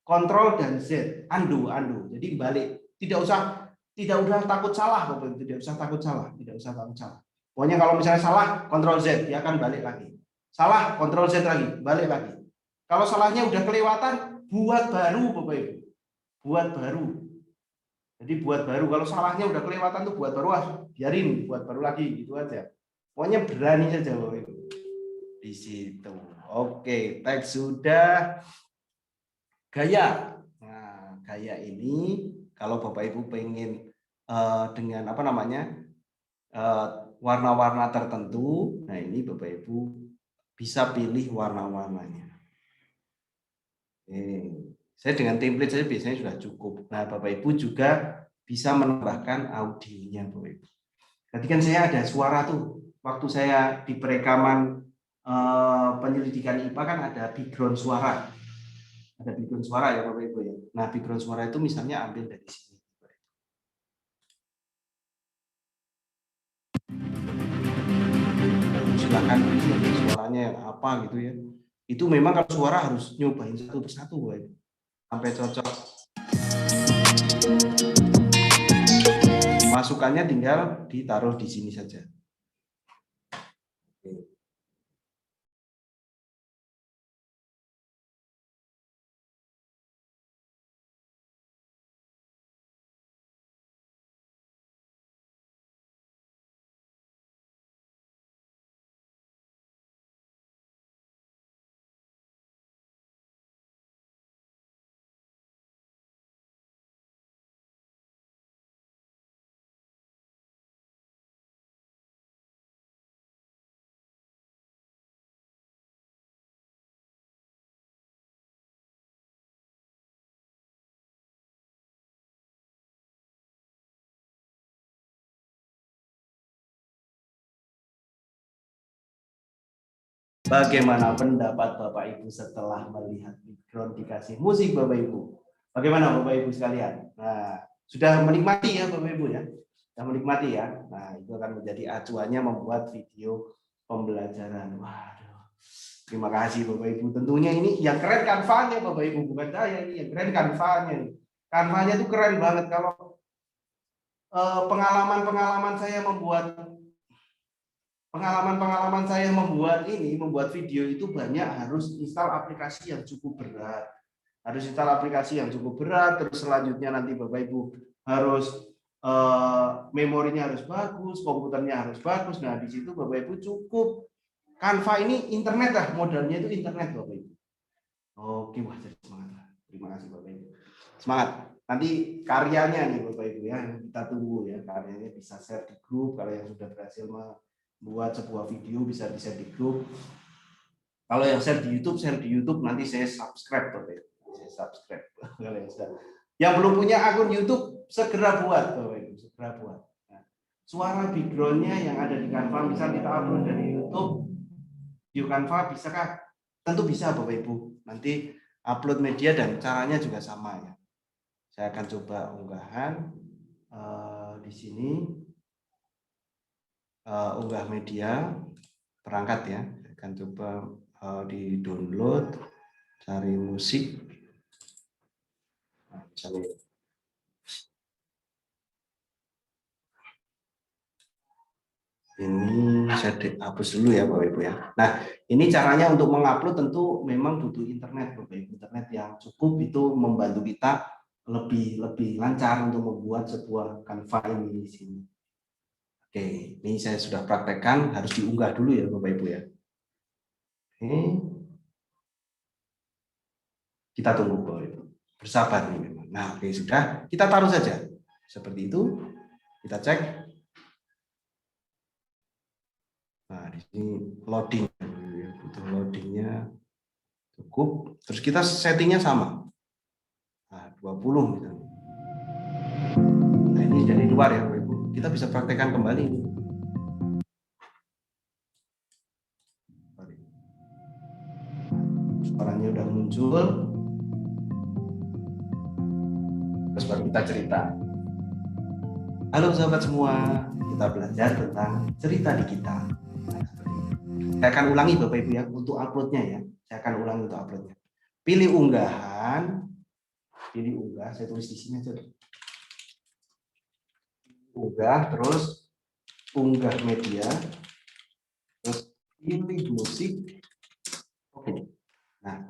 Ctrl dan Z, undo. Jadi balik. Tidak usah takut salah Bapak Ibu, tidak usah takut salah. Pokoknya kalau misalnya salah, Ctrl Z, dia akan balik lagi. Salah, Ctrl Z lagi, balik lagi. Kalau salahnya udah kelewatan, buat baru Bapak Ibu. Buat baru. Jadi buat baru. Kalau salahnya udah kelewatan tuh buat baru, biarin, buat baru lagi gitu aja. Pokoknya berani saja Bapak Ibu. Di situ. Oke, teks sudah. Gaya. Nah, gaya ini kalau Bapak Ibu pengen dengan apa namanya? Warna-warna tertentu. Nah, ini Bapak Ibu bisa pilih warna-warnanya. Saya dengan template saja biasanya sudah cukup. Nah, Bapak Ibu juga bisa menambahkan audionya, Bapak Ibu. Tadi kan saya ada suara tuh. Waktu saya di perekaman penyelidikan IPA kan ada background suara. Ada background suara ya Bapak Ibu ya. Nah, background suara itu misalnya ambil dari sini. menggunakan suaranya yang apa gitu ya. Itu memang kalau suara harus nyobain satu persatu sampai cocok. Masukannya tinggal ditaruh di sini saja. Bagaimana pendapat Bapak Ibu setelah melihat background dikasih musik Bapak Ibu? Bagaimana Bapak Ibu sekalian? Nah, sudah menikmati ya Bapak Ibu ya? Sudah menikmati ya? Nah, itu akan menjadi acuannya membuat video pembelajaran. Waduh, terima kasih Bapak Ibu. Tentunya ini yang keren Canva-nya Bapak Ibu, bukan saya ini yang keren Canva-nya. Canva-nya itu keren banget. Kalau pengalaman saya membuat video itu banyak harus install aplikasi yang cukup berat. Terus selanjutnya nanti Bapak Ibu harus memorinya harus bagus, komputernya harus bagus. Nah, di situ Bapak Ibu cukup Canva ini internet lah, modalnya itu internet Bapak Ibu. Oke, wah jadi semangat. Terima kasih Bapak Ibu. Semangat. Nanti karyanya nih Bapak Ibu ya, kita tunggu ya, karyanya bisa share di grup. Kalau yang sudah berhasil membuat sebuah video bisa di-share di grup. Kalau yang share di YouTube nanti saya subscribe Bapak Ibu. Saya subscribe. Yang belum punya akun YouTube segera buat Bapak Ibu, segera buat. Nah, suara background-nya yang ada di Canva misal kita upload dari YouTube, video Canva bisakah? Tentu bisa Bapak Ibu. Nanti upload media dan caranya juga sama ya. Saya akan coba unggahan di sini unggah media perangkat ya. Saya akan coba di download, cari musik. Nah, misalnya ini saya hapus dulu ya Bapak Ibu ya. Nah, ini caranya untuk mengupload tentu memang butuh internet Bapak Ibu. Internet yang cukup itu membantu kita lebih lancar untuk membuat sebuah Canva ini di sini. Oke, ini saya sudah praktekkan, harus diunggah dulu ya Bapak Ibu ya. Oke. Kita tunggu Bapak Ibu. Bersabar nih memang. Nah, oke sudah, kita taruh saja. Seperti itu. Kita cek. Nah, di sini loading, butuh loadingnya cukup. Terus kita settingnya sama. Nah, 20 misalnya. Nah, ini dari luar ya, Bapak Ibu. Kita bisa praktekkan kembali ini. Suaranya udah muncul. Terus baru kita cerita. Halo sahabat semua, kita belajar tentang cerita digital. Saya akan ulangi Bapak Ibu ya untuk uploadnya ya. Saya akan ulangi untuk uploadnya. Pilih unggahan, saya tulis di sini aja. Unggah, terus unggah media, terus pilih musik. Oke. Nah,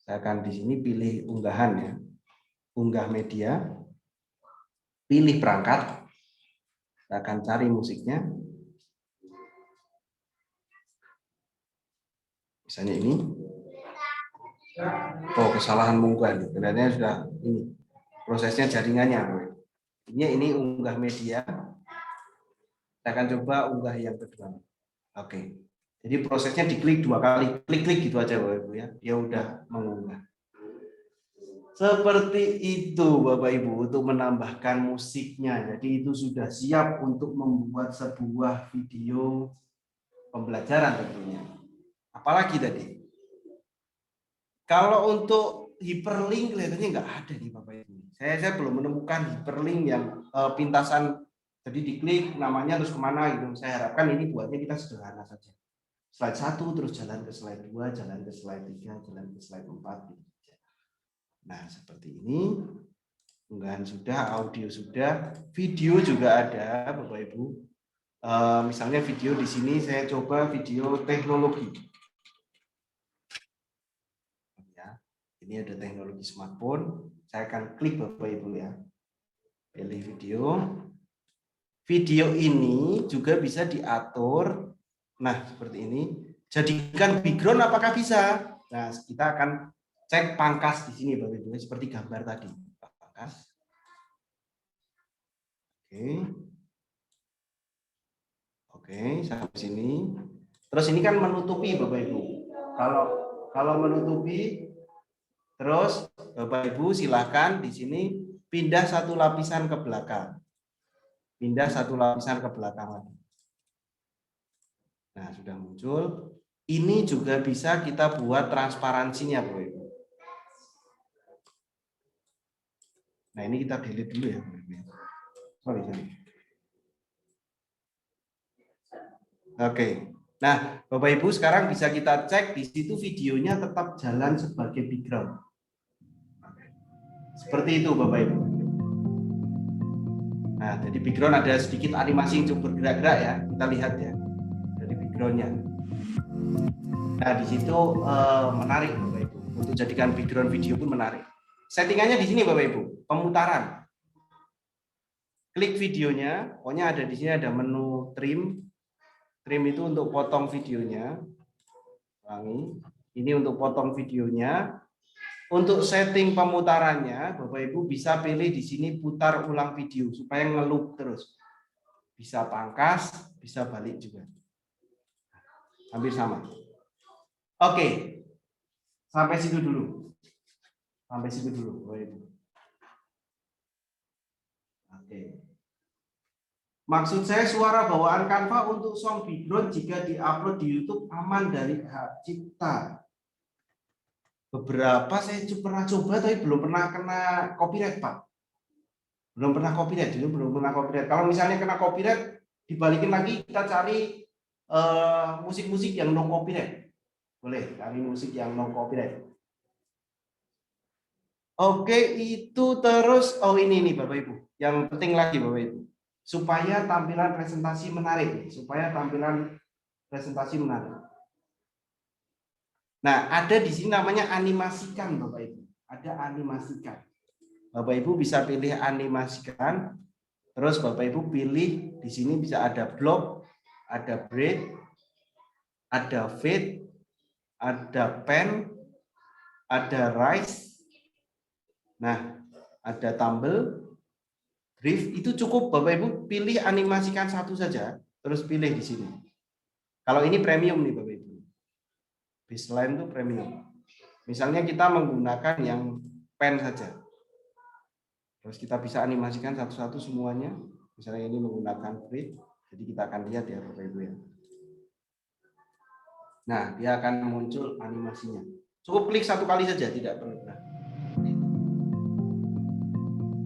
saya akan di sini pilih unggahan ya, unggah media, pilih perangkat. Saya akan cari musiknya. Misalnya ini. Oh, kesalahan mengunggah nih. Sebenarnya sudah ini prosesnya jaringannya. Ini unggah media. Saya akan coba unggah yang kedua. Oke. Jadi prosesnya diklik 2 kali. Klik-klik gitu aja Bapak Ibu ya. Dia udah mengunggah. Seperti itu Bapak Ibu untuk menambahkan musiknya. Jadi itu sudah siap untuk membuat sebuah video pembelajaran tentunya. Apalagi tadi? Kalau untuk hyperlink kelihatannya nggak ada nih Bapak Ibu. Saya belum menemukan hyperlink yang pintasan Jadi diklik namanya terus kemana gitu. Saya harapkan ini buatnya kita sederhana saja. Slide 1 terus jalan ke slide 2, jalan ke slide 3, jalan ke slide 4 gitu. Nah, seperti ini. Unggahan sudah, audio sudah, video juga ada, Bapak Ibu. Misalnya video di sini saya coba video teknologi. Ya, ini ada teknologi smartphone. Saya akan klik Bapak Ibu ya. Pilih video. Video ini juga bisa diatur. Nah, seperti ini. Jadikan background apakah bisa? Nah, kita akan cek pangkas di sini Bapak Ibu seperti gambar tadi. Pangkas. Oke, sampai sini. Terus ini kan menutupi Bapak Ibu. Kalau menutupi, terus Bapak Ibu silahkan di sini pindah satu lapisan ke belakang. Pindah satu lapisan ke belakang lagi. Nah, sudah muncul. Ini juga bisa kita buat transparansinya Bapak Ibu. Nah, ini kita delete dulu ya Bapak Ibu. Sorry. Oke. Nah, Bapak Ibu sekarang bisa kita cek di situ videonya tetap jalan sebagai background. Seperti itu Bapak Ibu. Nah, jadi background ada sedikit animasi yang cukup bergerak-gerak ya. Kita lihat ya. Dari backgroundnya. Nah, di situ menarik Bapak Ibu. Untuk jadikan background video pun menarik. Settingannya di sini Bapak Ibu, pemutaran. Klik videonya, pokoknya ada di sini ada menu trim. Trim itu untuk potong videonya. Ulangi. Ini untuk potong videonya. Untuk setting pemutarannya, Bapak Ibu bisa pilih di sini putar ulang video supaya ngeloop terus. Bisa pangkas, bisa balik juga. Hampir sama. Oke. Sampai situ dulu. Sampai situ dulu, Bapak Ibu. Oke. Maksud saya suara bawaan Canva untuk song background jika diupload di YouTube aman dari hak cipta. Beberapa saya pernah coba tapi belum pernah kena copyright, Pak. Belum pernah copyright, jadi belum pernah copyright. Kalau misalnya kena copyright, dibalikin lagi kita cari musik-musik yang no copyright. Boleh, cari musik yang no copyright. Oke, itu terus ini nih Bapak Ibu. Yang penting lagi Bapak Ibu. Supaya tampilan presentasi menarik, supaya tampilan presentasi menarik. Nah, ada di sini namanya animasikan Bapak Ibu. Ada animasikan. Bapak Ibu bisa pilih animasikan. Terus Bapak Ibu pilih di sini bisa ada block, ada break, ada fade, ada pen, ada rise. Nah, ada tumble, drift, itu cukup Bapak Ibu pilih animasikan satu saja, terus pilih di sini. Kalau ini premium nih Bapak Ibu. Baseline itu premium. Misalnya kita menggunakan yang pen saja. Terus kita bisa animasikan satu-satu semuanya. Misalnya ini menggunakan break, jadi kita akan lihat ya Bapak Ibu ya. Nah, dia akan muncul animasinya. Cukup klik satu kali saja, tidak perlu.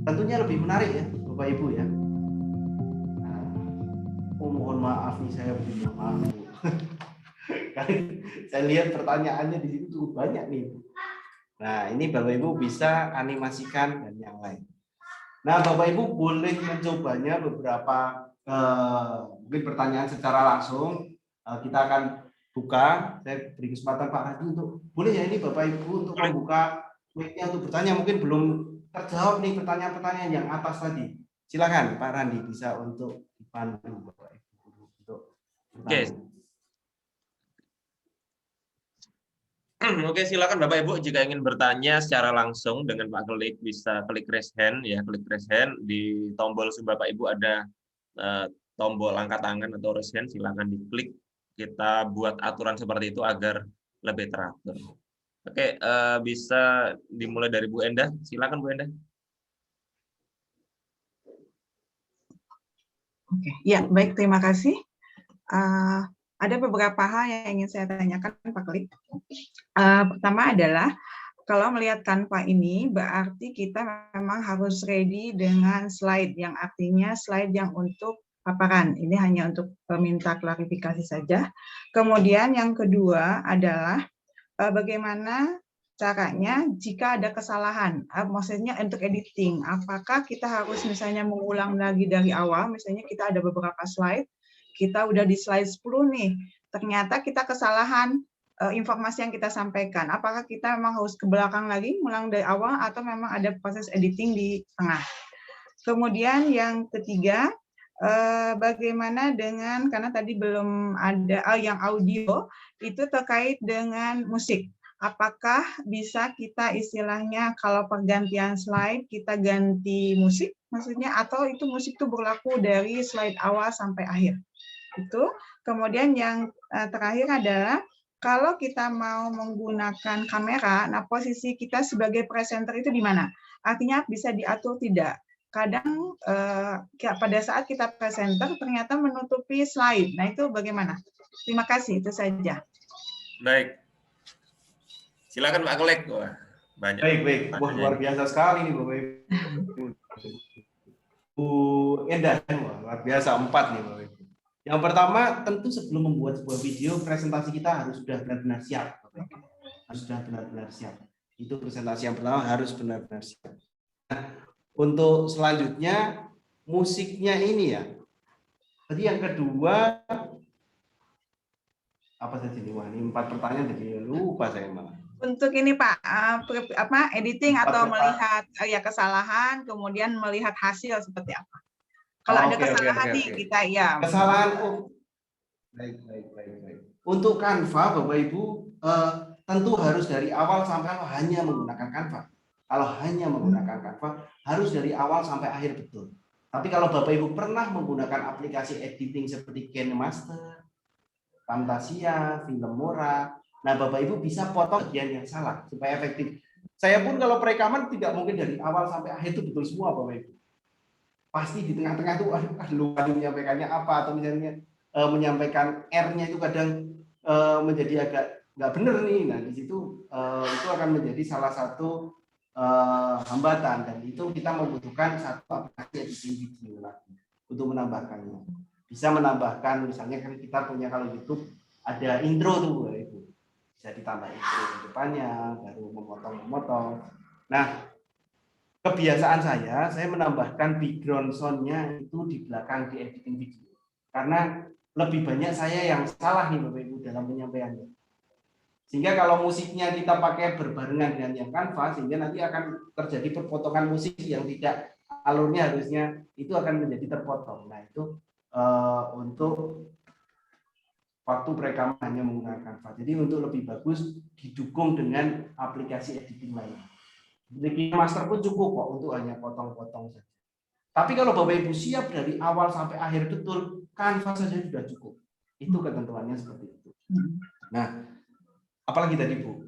Tentunya lebih menarik ya Bapak Ibu ya. Nah, mohon maaf nih saya mohon maaf. Saya lihat pertanyaannya di situ cukup banyak nih. Nah, ini Bapak Ibu bisa animasikan dan yang lain. Nah, Bapak Ibu boleh mencobanya beberapa mungkin pertanyaan secara langsung. Kita akan buka. Saya beri kesempatan Pak Radi untuk boleh ya ini Bapak Ibu untuk membuka mic-nya untuk bertanya. Mungkin belum terjawab nih pertanyaan-pertanyaan yang atas tadi. Silakan Pak Randi bisa untuk dipandu Bapak Ibu untuk bertanya.
Oke, silakan Bapak Ibu jika ingin bertanya secara langsung dengan Pak Klik bisa klik raise hand ya, klik raise hand di tombol Bapak Ibu ada tombol angkat tangan atau raise hand, silakan diklik. Kita buat aturan seperti itu agar lebih teratur. Oke, bisa dimulai dari Bu Endah. Silakan Bu Endah.
Oke, ya baik, terima kasih. Ada beberapa hal yang ingin saya tanyakan Pak Klik. Pertama adalah kalau melihat Canva ini, berarti kita memang harus ready dengan slide, yang artinya slide yang untuk paparan. Ini hanya untuk minta klarifikasi saja. Kemudian yang kedua adalah bagaimana caranya jika ada kesalahan, maksudnya untuk editing. Apakah kita harus misalnya mengulang lagi dari awal, misalnya kita ada beberapa slide, kita udah di slide 10 nih, ternyata kita kesalahan informasi yang kita sampaikan. Apakah kita memang harus ke belakang lagi, ulang dari awal, atau memang ada proses editing di tengah. Kemudian yang ketiga, bagaimana dengan, karena tadi belum ada yang audio, itu terkait dengan musik. Apakah bisa kita istilahnya kalau pergantian slide kita ganti musik, maksudnya, atau itu musik itu berlaku dari slide awal sampai akhir. Itu. Kemudian yang terakhir adalah kalau kita mau menggunakan kamera, nah posisi kita sebagai presenter itu di mana? Artinya bisa diatur tidak? Kadang pada saat kita presenter ternyata menutupi slide. Nah itu bagaimana? Terima kasih, itu saja.
Baik. Silakan Pak Kolek. Wah, banyak.
Baik. Wah, luar biasa sekali nih Bapak Ibu. Bu Endah, wah, luar biasa 4 nih Bapak Ibu. Yang pertama, tentu sebelum membuat sebuah video, presentasi kita harus sudah benar-benar siap. Harus sudah benar-benar siap. Itu presentasi yang pertama, harus benar-benar siap. Nah, untuk selanjutnya, musiknya ini ya. Tadi yang kedua, apa tadi? Wah, ini 4 pertanyaan, jadi lupa saya malah.
Untuk ini Pak, editing atau melihat ya kesalahan, kemudian melihat hasil seperti apa. Kalau ada kesalahan nih kita ya.
Kesalahan. Baik. Untuk Canva, Bapak Ibu, tentu harus dari awal sampai hanya menggunakan Canva. Kalau hanya menggunakan Canva, harus dari awal sampai akhir betul. Tapi kalau Bapak Ibu pernah menggunakan aplikasi editing seperti KineMaster, Camtasia, Filmora, nah Bapak Ibu bisa potong bagian yang salah supaya efektif. Saya pun kalau perekaman tidak mungkin dari awal sampai akhir itu betul semua Bapak Ibu. Pasti di tengah-tengah itu lupa menyampaikannya apa, atau misalnya menyampaikan R-nya itu kadang menjadi agak nggak benar nih. Nah di situ itu akan menjadi salah satu hambatan, dan itu kita membutuhkan satu aplikasi editing video lagi untuk menambahkannya. Bisa menambahkan, misalnya kan kita punya kalau YouTube ada intro tuh Bapak Ibu, bisa ditambah intro di depannya, baru memotong. Nah, kebiasaan saya menambahkan background sound-nya itu di belakang di editing video, karena lebih banyak saya yang salah nih Bapak Ibu dalam penyampaiannya. Sehingga kalau musiknya kita pakai berbarengan dengan yang Canva, sehingga nanti akan terjadi perpotongan musik yang tidak alurnya harusnya itu akan menjadi terpotong. Nah itu untuk waktu perekaman hanya menggunakan Canva. Jadi untuk lebih bagus didukung dengan aplikasi editing lain. KineMaster pun cukup kok untuk hanya potong-potong saja. Tapi kalau Bapak Ibu siap dari awal sampai akhir betul, Canva saja sudah cukup. Itu ketentuannya seperti itu. Nah, apalagi tadi Bu?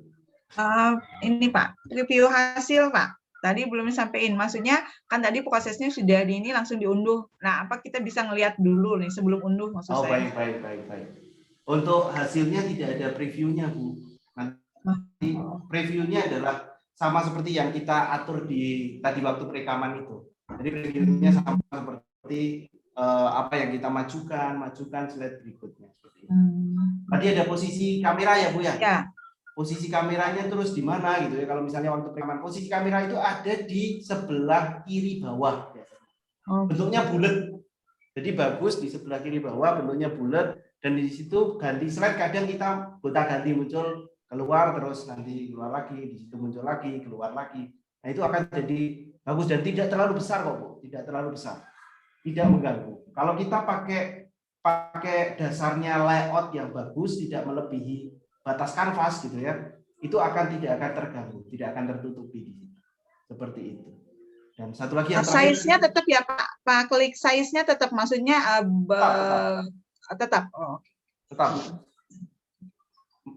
Ini Pak, review hasil Pak. Tadi belum disampaikan, maksudnya kan tadi prosesnya sudah di ini langsung diunduh. Nah, apa kita bisa ngelihat dulu nih sebelum unduh maksud saya?
Baik. Untuk hasilnya tidak ada previewnya Bu. Nanti previewnya adalah sama seperti yang kita atur di tadi waktu perekaman itu. Jadi previewnya sama seperti apa yang kita majukan slide berikutnya. Tadi ada posisi kamera ya Bu ya? Ya. Posisi kameranya terus di mana gitu ya, kalau misalnya waktu perekaman posisi kamera itu ada di sebelah kiri bawah bentuknya bulat, jadi bagus di sebelah kiri bawah bentuknya bulat, dan di situ ganti slide kadang kita gonta-ganti, muncul keluar terus nanti keluar lagi, di situ muncul lagi keluar lagi. Nah itu akan jadi bagus dan tidak terlalu besar kok Bu, tidak terlalu besar, tidak mengganggu. Kalau kita pakai dasarnya layout yang bagus, tidak melebihi batas kanvas gitu ya, itu tidak akan terganggu, tidak akan tertutupi di situ. Seperti itu. Dan satu lagi yang terakhir,
size-nya tetap ya Pak, klik size-nya tetap, maksudnya tetap. Oh.
Tetap.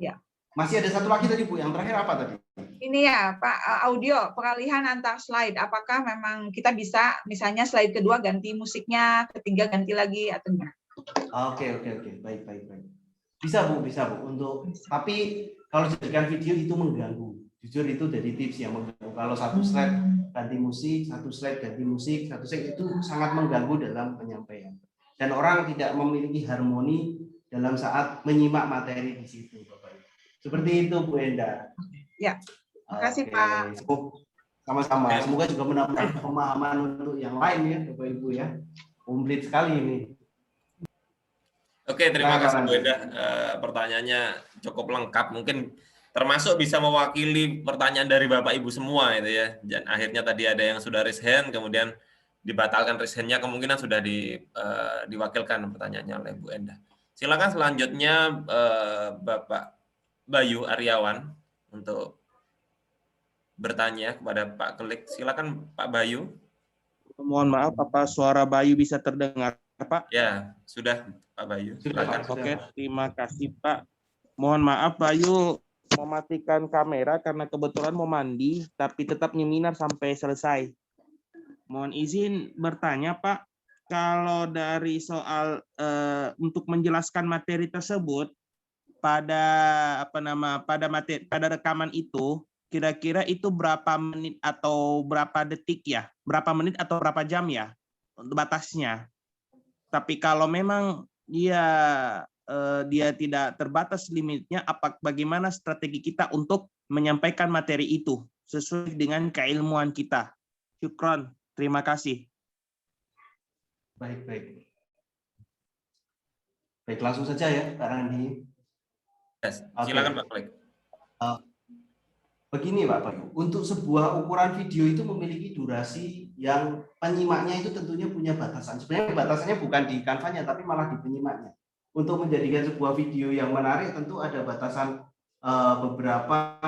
Ya.
Masih ada satu lagi tadi Bu, yang terakhir apa tadi?
Ini ya Pak, audio peralihan antar slide. Apakah memang kita bisa misalnya slide kedua ganti musiknya, ketiga ganti lagi atau gimana?
Oke. Baik. Bisa Bu. Tapi kalau dijadikan video itu mengganggu. Jujur itu dari tips yang mengganggu. Kalau satu slide ganti musik, satu slide ganti musik, satu slide itu sangat mengganggu dalam penyampaian. Dan orang tidak memiliki harmoni dalam saat menyimak materi di situ, Bapak Ibu. Seperti itu, Bu Enda.
Ya, makasih Pak.
Sama-sama. Semoga juga menambah pemahaman untuk yang lain ya, Bapak Ibu ya. Komplit sekali ini.
Oke, terima kasih Bu Enda. Pertanyaannya cukup lengkap. Mungkin termasuk bisa mewakili pertanyaan dari Bapak Ibu semua itu ya. Dan akhirnya tadi ada yang sudah raise hand, kemudian dibatalkan raise hand-nya, kemungkinan sudah diwakilkan pertanyaannya oleh Bu Enda. Silakan selanjutnya Bapak Bayu Aryawan untuk bertanya kepada Pak Klik. Silakan Pak Bayu.
Mohon maaf, apa suara Bayu bisa terdengar, Pak?
Ya, sudah Pak Bayu. Silakan.
Oke, terima kasih Pak. Mohon maaf Bayu mematikan kamera karena kebetulan mau mandi, tapi tetap nyeminar sampai selesai. Mohon izin bertanya Pak, kalau dari soal untuk menjelaskan materi tersebut pada pada rekaman itu kira-kira itu berapa menit atau berapa detik ya? Berapa menit atau berapa jam ya untuk batasnya? Tapi kalau memang dia tidak terbatas limitnya, bagaimana strategi kita untuk menyampaikan materi itu sesuai dengan keilmuan kita? Syukron, terima kasih.
Baik. Baik, langsung saja ya, Pak Randi.
Yes, silakan Pak Klik.
Begini Pak Bayu, untuk sebuah ukuran video itu memiliki durasi yang penyimaknya itu tentunya punya batasan. Sebenarnya batasannya bukan di Canva-nya, tapi malah di penyimaknya. Untuk menjadikan sebuah video yang menarik tentu ada batasan beberapa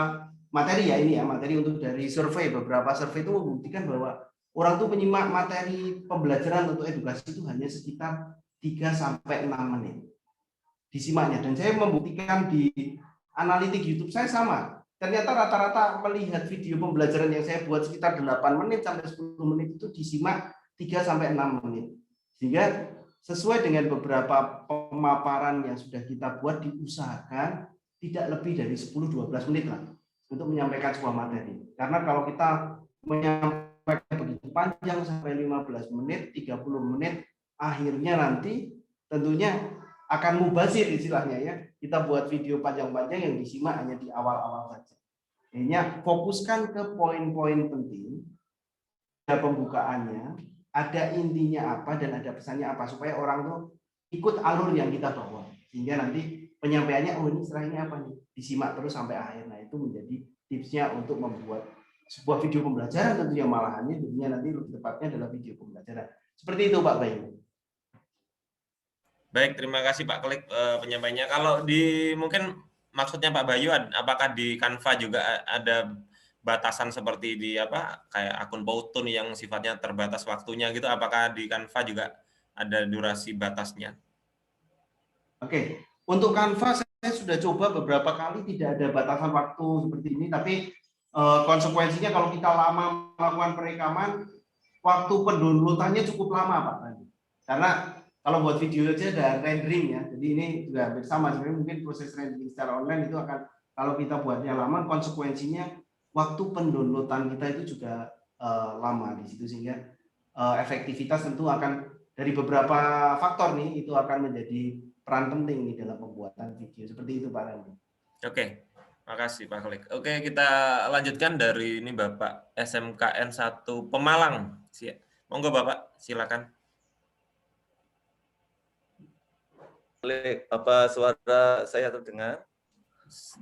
materi ya, ini ya, materi untuk dari survei. Beberapa survei itu membuktikan bahwa orang itu menyimak materi pembelajaran untuk edukasi itu hanya sekitar 3-6 menit disimaknya. Dan saya membuktikan di analitik YouTube saya sama. Ternyata rata-rata melihat video pembelajaran yang saya buat sekitar 8 menit sampai 10 menit itu disimak 3-6 menit. Sehingga sesuai dengan beberapa pemaparan yang sudah kita buat, diusahakan tidak lebih dari 10-12 menit lah untuk menyampaikan sebuah materi. Karena kalau kita menyampaikan begitu panjang sampai 15 menit, 30 menit, akhirnya nanti tentunya akan mubazir istilahnya ya. Kita buat video panjang-panjang yang disimak hanya di awal-awal saja. Akhirnya fokuskan ke poin-poin penting, ada pembukaannya, ada intinya apa dan ada pesannya apa, supaya orang tuh ikut alur yang kita bawa. Sehingga nanti penyampaiannya, oh ini setelah ini apa nih, disimak terus sampai akhir. Nah itu menjadi tipsnya untuk membuat sebuah video pembelajaran, tentunya malahannya tentunya nanti lebih tepatnya adalah video pembelajaran. Seperti itu Pak Bayu.
Baik, terima kasih Pak Klik penyampaiannya. Kalau mungkin maksudnya Pak Bayu, apakah di Canva juga ada batasan seperti di kayak akun Powtoon yang sifatnya terbatas waktunya gitu? Apakah di Canva juga ada durasi batasnya?
Oke, untuk Canva saya sudah coba beberapa kali tidak ada batasan waktu seperti ini, tapi konsekuensinya kalau kita lama melakukan perekaman, waktu pendownloadannya cukup lama Pak. Karena kalau buat video aja ada rendering ya, jadi ini juga hampir sama. Sebenarnya mungkin proses rendering secara online itu akan, kalau kita buatnya lama, konsekuensinya waktu pendownloadan kita itu juga lama di situ, sehingga efektivitas tentu akan dari beberapa faktor nih itu akan menjadi peran penting nih dalam pembuatan video. Seperti itu Pak Randi. Oke,
makasih Pak Klik. Oke, kita lanjutkan dari ini Bapak SMKN 1 Pemalang. Monggo Bapak, silakan.
Apa suara saya terdengar?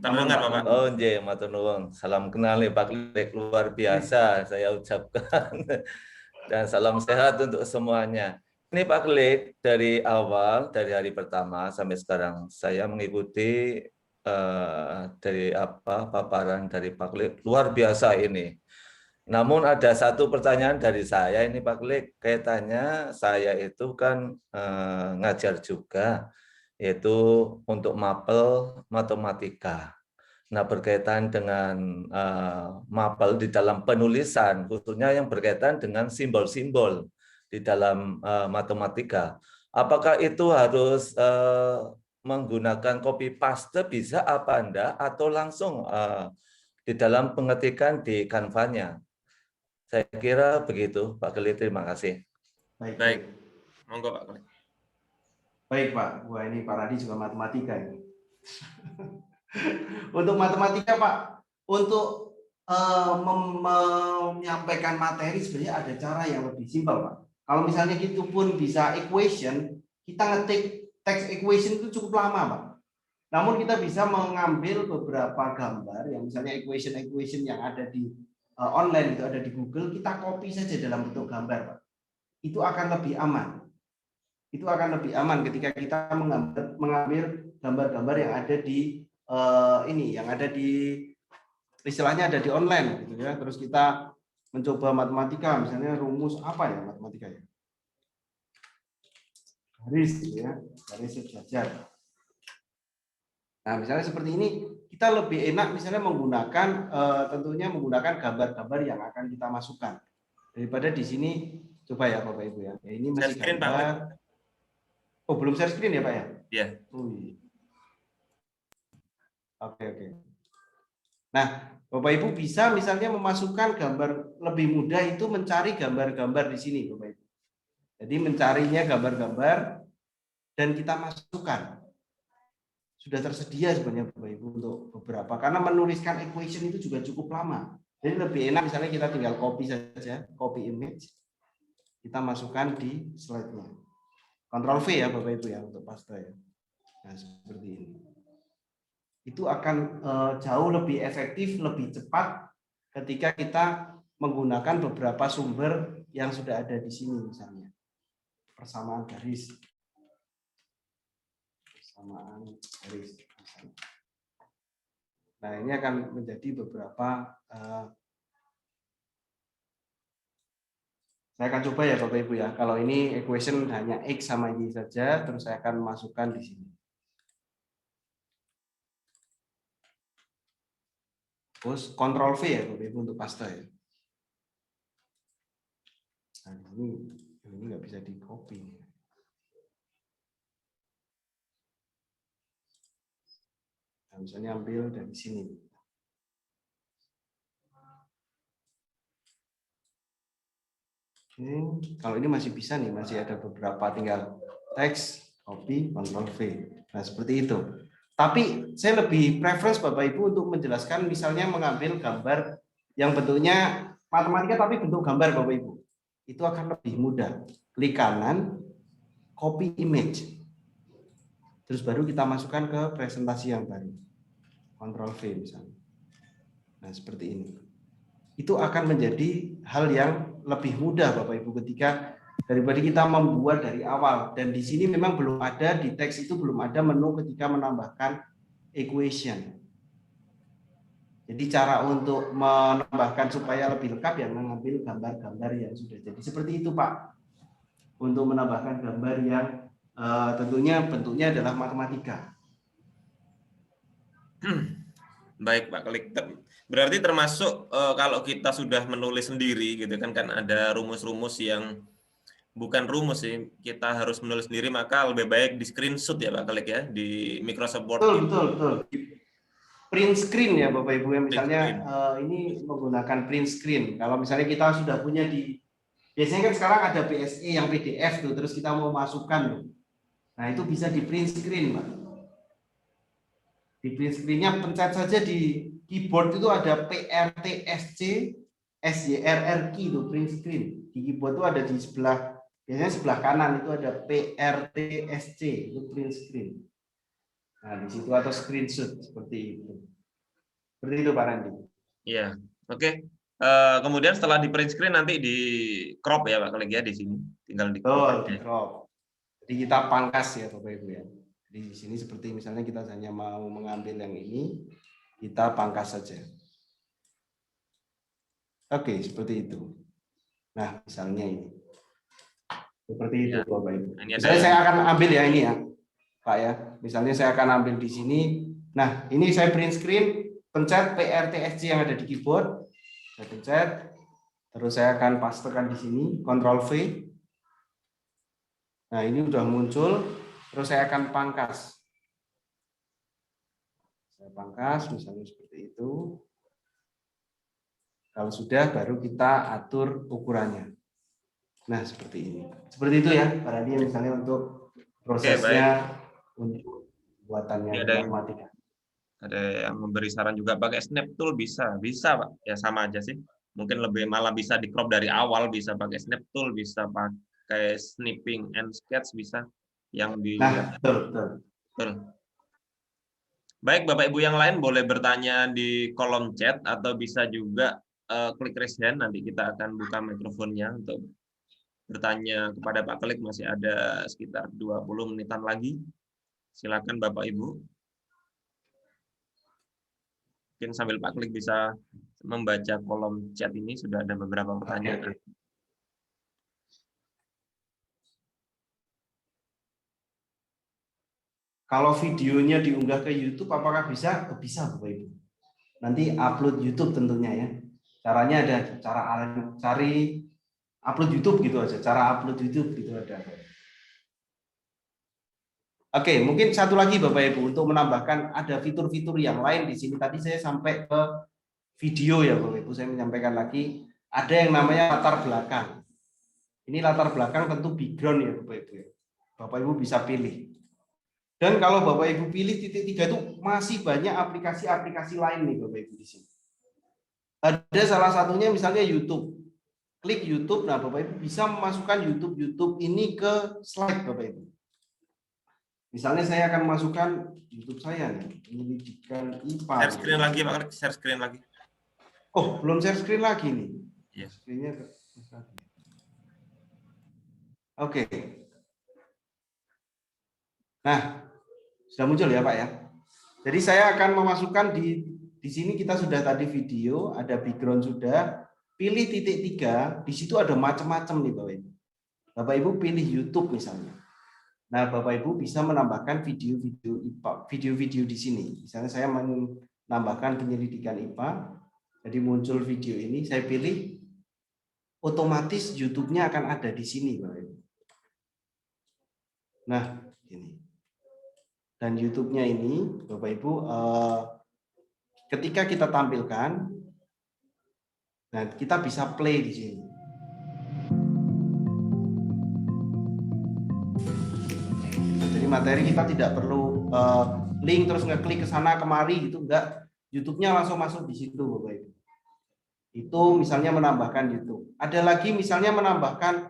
Terdengar Bapak.
Oh nggih, matur nuwun. Salam kenal Pak Klik, luar biasa saya ucapkan. Dan salam sehat untuk semuanya. Ini Pak Klik, dari awal, dari hari pertama sampai sekarang saya mengikuti dari paparan dari Pak Klik, luar biasa ini. Namun ada satu pertanyaan dari saya ini Pak Klik, kaitannya saya itu kan ngajar juga, yaitu untuk mapel matematika. Nah, berkaitan dengan mapel di dalam penulisan, khususnya yang berkaitan dengan simbol-simbol di dalam matematika. Apakah itu harus menggunakan copy paste bisa apa enggak, atau langsung di dalam pengetikan di Canva-nya. Saya kira begitu, Pak Khalid. Terima kasih.
Baik. Monggo Pak Khalid.
Baik Pak, wah ini Pak Radi juga matematika ini. Untuk matematika Pak, untuk menyampaikan materi sebenarnya ada cara yang lebih simpel Pak. Kalau misalnya itu pun bisa equation, kita ngetik text equation itu cukup lama Pak. Namun kita bisa mengambil beberapa gambar yang misalnya equation yang ada di online, itu ada di Google, kita copy saja dalam bentuk gambar Pak. Itu akan lebih aman. Itu akan lebih aman ketika kita mengambil gambar-gambar yang ada di yang ada di istilahnya ada di online gitu ya. Terus kita mencoba matematika, misalnya rumus apa ya matematika ya? Garis gitu ya, garis sejajar. Nah, misalnya seperti ini kita lebih enak misalnya menggunakan tentunya menggunakan gambar-gambar yang akan kita masukkan. Daripada di sini coba ya Bapak Ibu ya. Ini masih
Share screen,
gambar. Oh, belum share screen ya, Pak ya?
Iya.
Oke. Nah, Bapak Ibu bisa misalnya memasukkan gambar, lebih mudah itu mencari gambar-gambar di sini, Bapak Ibu. Jadi mencarinya gambar-gambar dan kita masukkan. Sudah tersedia sebenarnya Bapak Ibu untuk beberapa, karena menuliskan equation itu juga cukup lama. Jadi lebih enak misalnya kita tinggal copy saja, copy image. Kita masukkan di slide-nya. Ctrl V ya Bapak Ibu ya untuk paste ya. Nah, seperti ini. Itu akan jauh lebih efektif, lebih cepat ketika kita menggunakan beberapa sumber yang sudah ada di sini misalnya. Persamaan garis. Persamaan garis. Nah, ini akan menjadi beberapa saya akan coba ya Bapak Ibu ya. Kalau ini equation hanya X sama Y saja, terus saya akan masukkan di sini. Terus Ctrl V ya Bapak Ibu untuk paste ya. Nah, ini nggak bisa di copy. Nah, misalnya ambil dari sini. Oke, kalau ini masih bisa nih, masih ada beberapa, tinggal teks, copy, Ctrl V. Nah, seperti itu. Tapi saya lebih preference Bapak Ibu untuk menjelaskan misalnya mengambil gambar yang bentuknya matematika tapi bentuk gambar Bapak Ibu. Itu akan lebih mudah. Klik kanan, copy image. Terus baru kita masukkan ke presentasi yang baru. Ctrl V misalnya. Nah, seperti ini. Itu akan menjadi hal yang lebih mudah Bapak Ibu ketika daripada kita membuat dari awal. Dan di sini memang belum ada, di teks itu belum ada menu ketika menambahkan equation. Jadi cara untuk menambahkan supaya lebih lengkap ya mengambil gambar-gambar yang sudah jadi. Seperti itu Pak. Untuk menambahkan gambar yang tentunya bentuknya adalah matematika.
Baik Pak Klik. Berarti termasuk kalau kita sudah menulis sendiri gitu kan ada rumus-rumus yang bukan rumus sih, kita harus menulis sendiri, maka lebih baik di screenshot ya Pak Klik ya di Microsoft Word.
Betul. Print screen ya Bapak Ibu ya, misalnya ini menggunakan print screen. Kalau misalnya kita sudah punya biasanya kan sekarang ada PSE yang PDF tuh, terus kita mau masukkan tuh. Nah, itu bisa di print screen Pak. Di print screen-nya pencet saja di keyboard itu ada PRTSC SYRRQ itu print screen. Di keyboard itu ada di sebelah, biasanya sebelah kanan itu ada PRTSC itu print screen. Nah, di situ atau screenshot seperti itu. Seperti itu Pak Randi.
Iya, oke. Kemudian setelah di print screen nanti di crop ya Pak Klik ya di sini. Tinggal di crop.
Di crop. Jadi kita pangkas ya Bapak Ibu ya. Di sini seperti misalnya kita hanya mau mengambil yang ini, kita pangkas saja. Oke, seperti itu. Nah, misalnya ini. Seperti itu Bapak Ibu. Misalnya saya akan ambil ya ini ya, Pak ya. Misalnya saya akan ambil di sini. Nah, ini saya print screen, pencet PRTSC yang ada di keyboard. Saya pencet, terus saya akan pastekan di sini, Ctrl V. Nah, ini udah muncul, terus saya akan pangkas. Saya pangkas, misalnya seperti itu. Kalau sudah, baru kita atur ukurannya. Nah, seperti ini. Seperti itu ya, Pak Radi, misalnya untuk prosesnya untuk buatannya matematika.
Ada yang memberi saran juga pakai Snap Tool bisa Pak. Ya sama aja sih. Mungkin lebih malah bisa di crop dari awal, bisa pakai Snap Tool, bisa pakai Snipping and Sketch bisa yang di.
Nah, betul.
Baik, Bapak Ibu yang lain boleh bertanya di kolom chat atau bisa juga klik raise hand, nanti kita akan buka mikrofonnya untuk bertanya kepada Pak Klik, masih ada sekitar 20 menitan lagi. Silakan Bapak Ibu. Mungkin sambil Pak Klik bisa membaca kolom chat ini, sudah ada beberapa pertanyaan.
Oke. Kalau videonya diunggah ke YouTube, apakah bisa? Bisa, Bapak Ibu. Nanti upload YouTube tentunya ya. Caranya ada, cara cari upload YouTube gitu aja. Cara upload YouTube gitu ada. Oke, mungkin satu lagi Bapak Ibu untuk menambahkan ada fitur-fitur yang lain di sini. Tadi saya sampai ke video ya Bapak Ibu. Saya menyampaikan lagi ada yang namanya latar belakang. Ini latar belakang tentu background ya Bapak Ibu. Bapak Ibu bisa pilih. Dan kalau Bapak Ibu pilih titik 3 itu masih banyak aplikasi-aplikasi lain nih Bapak Ibu di sini. Ada salah satunya misalnya YouTube. Klik YouTube, nah Bapak Ibu bisa memasukkan YouTube ini ke slide Bapak Ibu. Misalnya saya akan masukkan YouTube saya nih, pendidikan IPA.
Share screen lagi Pak, share screen lagi.
Oh, belum share screen lagi nih.
Iya.
Screen-nya Oke. Nah, sudah muncul ya Pak ya. Jadi saya akan memasukkan di sini kita sudah tadi video, ada background sudah, pilih titik 3, di situ ada macam-macam nih Bapak Ibu. Bapak Ibu pilih YouTube misalnya. Nah, Bapak Ibu bisa menambahkan video-video IPA, video-video di sini. Misalnya saya menambahkan penyelidikan IPA, jadi muncul video ini, saya pilih, otomatis YouTube-nya akan ada di sini Bapak Ibu. Nah, ini. Dan YouTube-nya ini, Bapak Ibu, ketika kita tampilkan, nah kita bisa play di sini. Jadi materi kita tidak perlu link terus ngeklik ke sana kemari gitu, enggak. YouTube-nya langsung masuk di situ, Bapak Ibu. Itu misalnya menambahkan YouTube. Ada lagi misalnya menambahkan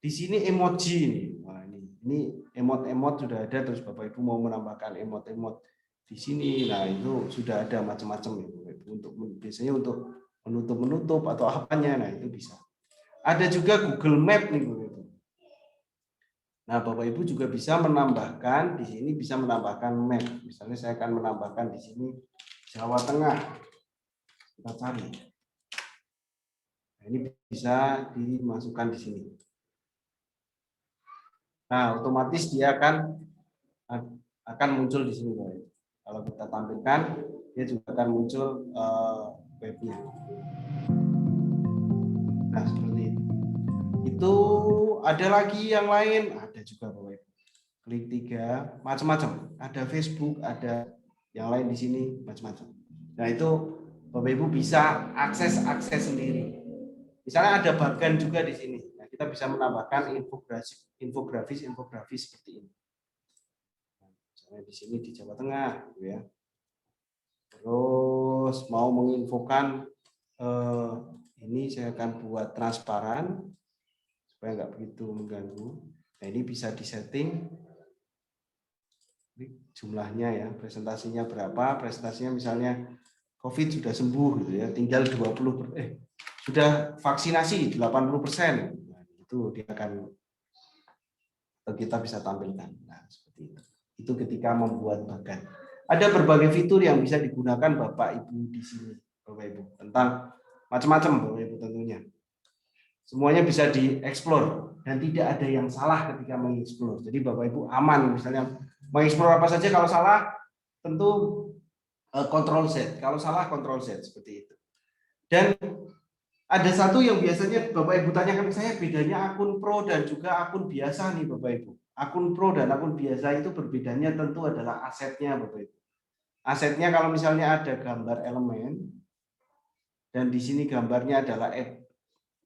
di sini emoji nih. Nah, ini emot-emot sudah ada, terus Bapak Ibu mau menambahkan emot-emot di sini. Nah, itu sudah ada macam-macam ya, Bapak Ibu. Untuk biasanya untuk menutup atau apanya, nah itu bisa. Ada juga Google Map nih, Bapak Ibu. Nah, Bapak Ibu juga bisa menambahkan di sini, bisa menambahkan map. Misalnya saya akan menambahkan di sini Jawa Tengah. Kita cari. Nah, ini bisa dimasukkan di sini. Nah, otomatis dia akan muncul di sini, Bapak Ibu. Kalau kita tampilkan, dia juga akan muncul webnya. Nah, seperti itu. Itu ada lagi yang lain, ada juga Bapak Ibu. Klik 3, macam-macam. Ada Facebook, ada yang lain di sini, macam-macam. Nah, itu Bapak Ibu bisa akses sendiri. Misalnya ada bagan juga di sini. Nah, kita bisa menambahkan infografis seperti ini. Misalnya di sini di Jawa Tengah, gitu ya. Terus mau menginfokan ini saya akan buat transparan supaya nggak begitu mengganggu. Nah, ini bisa disetting jumlahnya ya, presentasinya berapa, presentasinya misalnya COVID sudah sembuh gitu ya, tinggal sudah vaksinasi 80%. Nah, itu dia akan kita bisa tampilkan. Nah, seperti itu. Itu ketika membuat bagan. Ada berbagai fitur yang bisa digunakan Bapak Ibu di sini, Bapak Ibu, tentang macam-macam Bapak Ibu tentunya. Semuanya bisa dieksplor dan tidak ada yang salah ketika mengeksplor. Jadi Bapak Ibu aman, misalnya mengeksplor apa saja, kalau salah tentu Ctrl Z, kalau salah Ctrl Z, seperti itu. Dan ada satu yang biasanya Bapak Ibu tanyakan ke saya, bedanya akun pro dan juga akun biasa nih Bapak Ibu. Akun pro dan akun biasa itu berbedanya tentu adalah asetnya Bapak Ibu. Asetnya kalau misalnya ada gambar elemen, dan di sini gambarnya adalah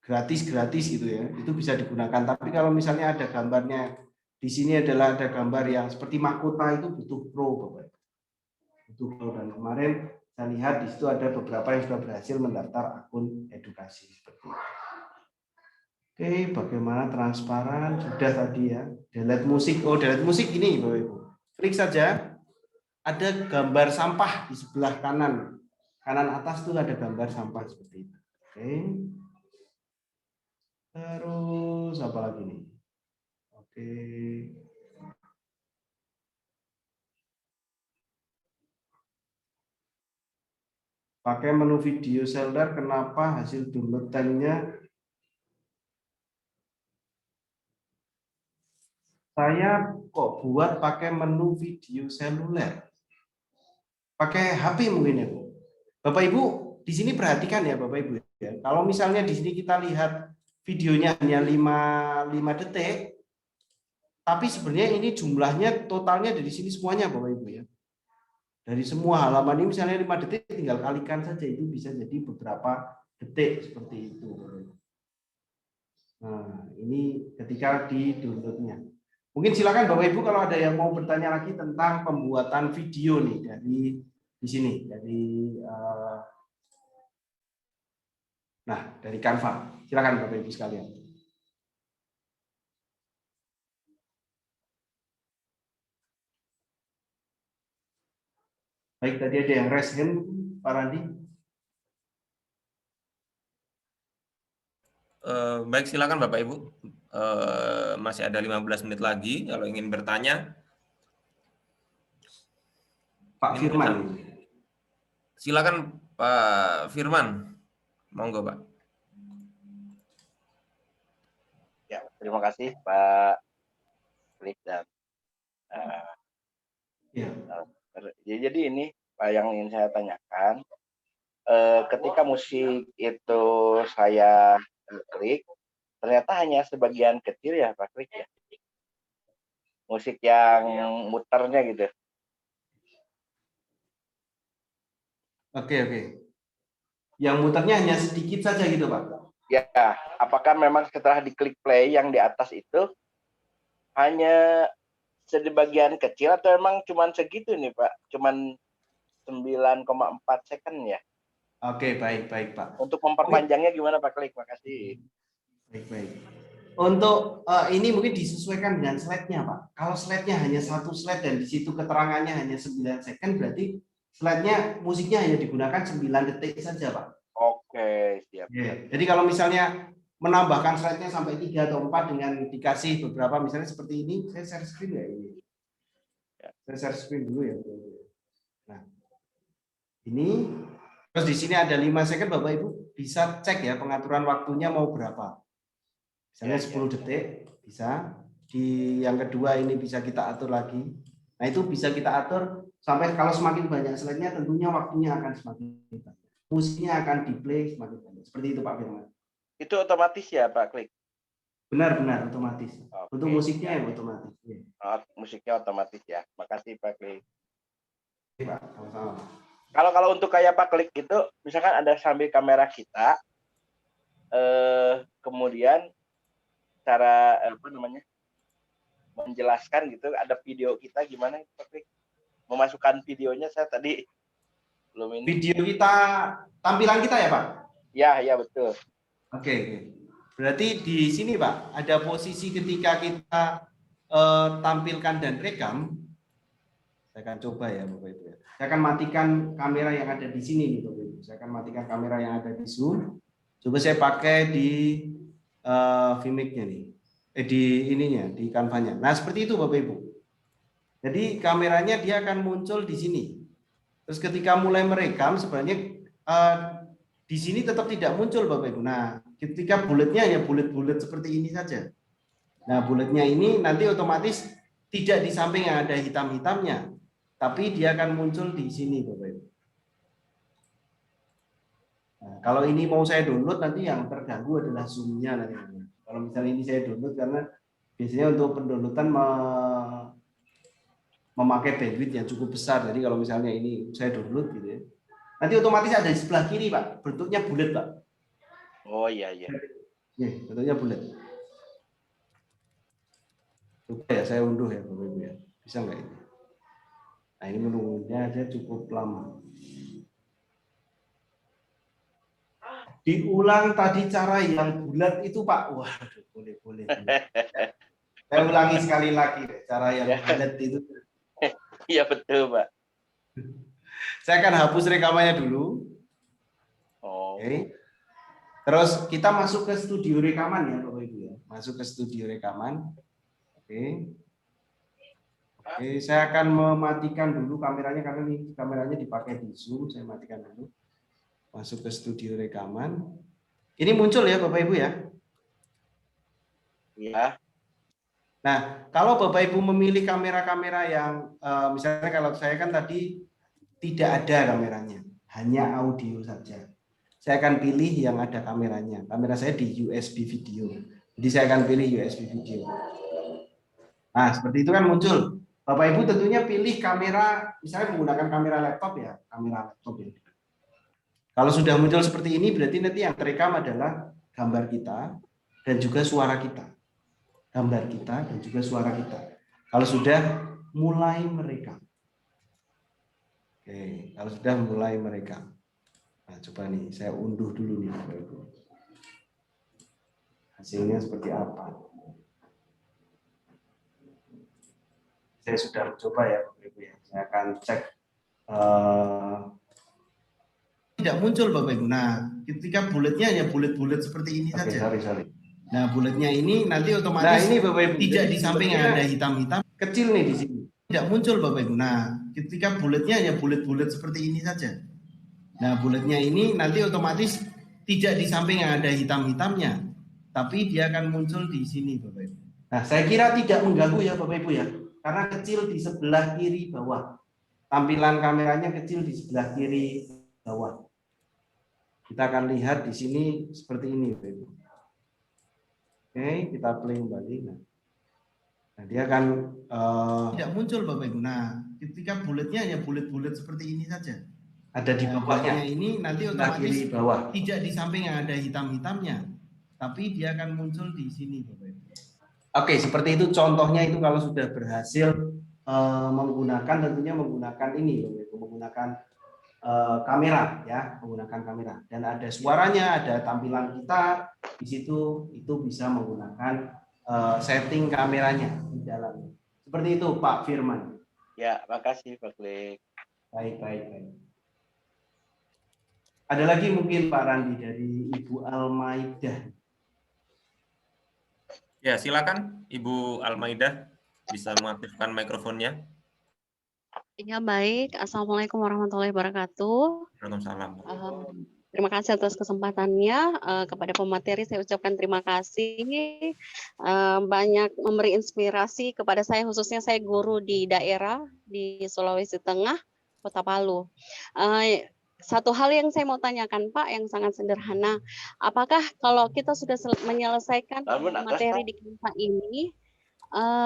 gratis gitu ya, itu bisa digunakan. Tapi kalau misalnya ada gambarnya di sini adalah ada gambar yang seperti mahkota, itu butuh pro, Bapak. Butuh pro, dan kemarin saya lihat di situ ada beberapa yang sudah berhasil mendaftar akun edukasi seperti itu. Oke, bagaimana transparan sudah tadi ya. Delete musik, delete musik ini Bapak Ibu. Klik saja, ada gambar sampah di sebelah kanan atas tuh ada gambar sampah seperti itu. Oke. Terus apa lagi nih? Oke. Pakai menu video seller, kenapa hasil downloadannya saya kok buat pakai menu video seluler? Pakai HP mungkin ya, Bu. Bapak Ibu, di sini perhatikan ya Bapak Ibu ya. Kalau misalnya di sini kita lihat videonya hanya 5 detik, tapi sebenarnya ini jumlahnya totalnya dari sini semuanya Bapak Ibu ya. Dari semua halaman ini misalnya 5 detik, tinggal kalikan saja, itu bisa jadi beberapa detik seperti itu. Nah, ini ketika di downloadnya. Mungkin silakan Bapak Ibu kalau ada yang mau bertanya lagi tentang pembuatan video nih dari di sini, dari Canva. Silakan Bapak Ibu sekalian. Baik, tadi ada yang raise hand, Pak Randi.
Baik, silakan Bapak Ibu. Masih ada 15 menit lagi kalau ingin bertanya.
Pak Firman.
Silakan Pak Firman. Monggo, Pak.
Ya, terima kasih Pak Klik dan jadi ini Pak yang ingin saya tanyakan, ketika musik itu saya klik, ternyata hanya sebagian kecil ya Pak Klik ya, musik yang muternya gitu.
Oke. Yang muternya hanya sedikit saja gitu Pak?
Ya, apakah memang setelah diklik play yang di atas itu hanya sebagian kecil atau emang cuman segitu nih Pak? Cuman 9,4 second ya?
Oke, baik Pak.
Untuk memperpanjangnya gimana Pak Klik? Makasih.
Baik. Untuk ini mungkin disesuaikan dengan slide-nya Pak. Kalau slide-nya hanya satu slide dan di situ keterangannya hanya 9 second, berarti slide-nya musiknya hanya digunakan 9 detik saja Pak.
Oke, siap.
Jadi kalau misalnya menambahkan slide-nya sampai 3 atau 4 dengan dikasih beberapa, misalnya seperti ini, saya share screen ya ini. Saya share screen dulu ya. Nah, ini terus di sini ada 5 second, Bapak Ibu bisa cek ya pengaturan waktunya mau berapa. Misalnya 10 detik bisa. Di yang kedua ini bisa kita atur lagi. Nah, itu bisa kita atur sampai kalau semakin banyak slide-nya tentunya waktunya akan semakin banyak. Musiknya akan di-play semakin banyak. Seperti itu Pak Firman. Itu
otomatis ya Pak Klik?
Benar otomatis. Oke. Untuk musiknya yang otomatis. Ya.
Musiknya otomatis ya. Makasih Pak Klik.
Pak, sama-sama.
Kalau untuk kayak Pak Klik itu, misalkan ada sambil kamera kita, kemudian cara menjelaskan gitu, ada video kita gimana Pak Klik? Memasukkan videonya saya tadi belum ini.
Video kita, tampilan kita ya Pak?
Ya betul.
Oke. Berarti di sini Pak, ada posisi ketika kita tampilkan dan rekam. Saya akan coba ya Bapak Ibu. Saya akan matikan kamera yang ada di sini nih Bapak Ibu. Saya akan matikan kamera yang ada di Zoom. Coba saya pakai di Vimic-nya nih. Di ininya, di Canva-nya. Nah, seperti itu Bapak Ibu. Jadi kameranya dia akan muncul di sini. Terus ketika mulai merekam sebenarnya di sini tetap tidak muncul Bapak Ibu. Nah, ketika buletnya hanya bulet-bulet seperti ini saja. Nah, buletnya ini nanti otomatis tidak di samping yang ada hitam-hitamnya, tapi dia akan muncul di sini Bapak Ibu. Nah, kalau ini mau saya download nanti yang terganggu adalah zoom-nya nanti. Kalau misalnya ini saya download karena biasanya untuk pendownloadan memakai bandwidth yang cukup besar. Jadi kalau misalnya ini saya download gitu ya. Nanti otomatis ada di sebelah kiri, Pak. Bentuknya bulat, Pak.
Oh iya iya.
Bentuknya bulat. Coba ya, saya unduh ya, Bapak Ibu ya. Bisa nggak ini? Nah, ini menunggunya aja cukup lama. Diulang tadi cara yang bulat itu, Pak. Waduh, boleh. Saya ulangi sekali lagi, cara yang bulat itu.
Iya betul, Pak.
Saya akan hapus rekamannya dulu.
Oh.
Oke. Terus kita masuk ke studio rekaman ya, Bapak Ibu ya. Masuk ke studio rekaman. Oke. Oke, saya akan mematikan dulu kameranya karena ini kameranya dipakai di Zoom. Saya matikan dulu. Masuk ke studio rekaman. Ini muncul ya Bapak Ibu ya?
Iya.
Nah, kalau Bapak Ibu memilih kamera-kamera yang misalnya kalau saya kan tadi tidak ada kameranya, hanya audio saja. Saya akan pilih yang ada kameranya. Kamera saya di USB video. Jadi saya akan pilih USB video. Nah, seperti itu kan muncul. Bapak Ibu tentunya pilih kamera, misalnya menggunakan kamera laptop ya, kamera laptop ya. Kalau sudah muncul seperti ini, berarti nanti yang terekam adalah gambar kita dan juga suara kita. Gambar kita dan juga suara kita. Kalau sudah mulai merekam. Oke, kalau sudah mulai merekam. Nah, coba nih, saya unduh dulu nih, Bapak Ibu. Hasilnya seperti apa? Saya sudah mencoba ya, Bapak Ibu ya. Saya akan cek. Tidak muncul, Bapak Ibu. Nah, ketika bulatnya hanya bulat-bulat seperti ini saja. Sorry. Nah, bulatnya ini nanti otomatis ini, Bapak Ibu, tidak di samping yang ada hitam-hitam. Kecil nih di sini. Tidak muncul, Bapak Ibu. Nah, ketika bulatnya hanya bulat-bulat seperti ini saja. Nah, bulatnya ini nanti otomatis tidak di samping yang ada hitam-hitamnya, tapi dia akan muncul di sini, Bapak Ibu. Nah, saya kira tidak mengganggu ya, Bapak Ibu ya, karena kecil di sebelah kiri bawah. Tampilan kameranya kecil di sebelah kiri bawah. Kita akan lihat di sini seperti ini, Bapak Ibu. Oke, kita play kembali. Nah, dia akan tidak muncul, Bapak Ibu. Nah, ketika bulatnya hanya bulat-bulat seperti ini saja. Ada di bawahnya. Ini nanti otomatis bawah. Tidak di samping yang ada hitam-hitamnya, tapi dia akan muncul di sini, Bapak Ibu. Oke, seperti itu contohnya itu kalau sudah berhasil menggunakan tentunya menggunakan ini, Bapak Ibu, menggunakan kamera ya, menggunakan kamera dan ada suaranya, ada tampilan kita di situ, itu bisa menggunakan setting kameranya di dalamnya. Seperti itu, Pak Firman.
Ya, makasih Pak Klik.
Baik. Ada lagi mungkin Pak Randi dari Ibu Almaidah.
Ya, silakan Ibu Almaidah bisa mengaktifkan mikrofonnya.
Ya, baik. Assalamualaikum warahmatullahi wabarakatuh.
Waalaikumsalam.
Terima kasih atas kesempatannya. Kepada pemateri saya ucapkan terima kasih. Banyak memberi inspirasi kepada saya, khususnya saya guru di daerah di Sulawesi Tengah, Kota Palu. Satu hal yang saya mau tanyakan Pak, yang sangat sederhana. Apakah kalau kita sudah menyelesaikan materi di Canva ini,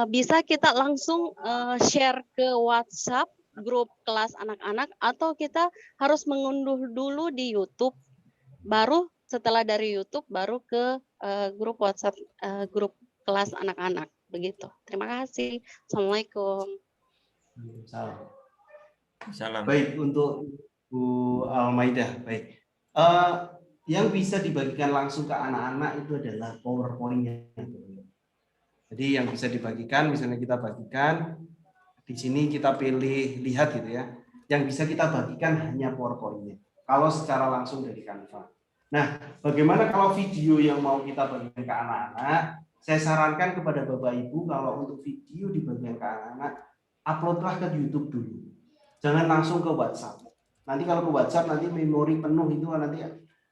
bisa kita langsung share ke WhatsApp grup kelas anak-anak, atau kita harus mengunduh dulu di YouTube, baru setelah dari YouTube baru ke grup WhatsApp grup kelas anak-anak, begitu. Terima kasih. Assalamualaikum.
Salam.
Baik, untuk Bu Almaidah, baik. Yang bisa dibagikan langsung ke anak-anak itu adalah PowerPoint-nya. Jadi yang bisa dibagikan, misalnya kita bagikan di sini, kita pilih lihat gitu ya. Yang bisa kita bagikan hanya PowerPoint-nya. Kalau secara langsung dari Canva. Nah, bagaimana kalau video yang mau kita bagikan ke anak-anak? Saya sarankan kepada Bapak Ibu kalau untuk video dibagikan ke anak-anak, uploadlah ke YouTube dulu. Jangan langsung ke WhatsApp. Nanti kalau ke WhatsApp nanti memori penuh itu nanti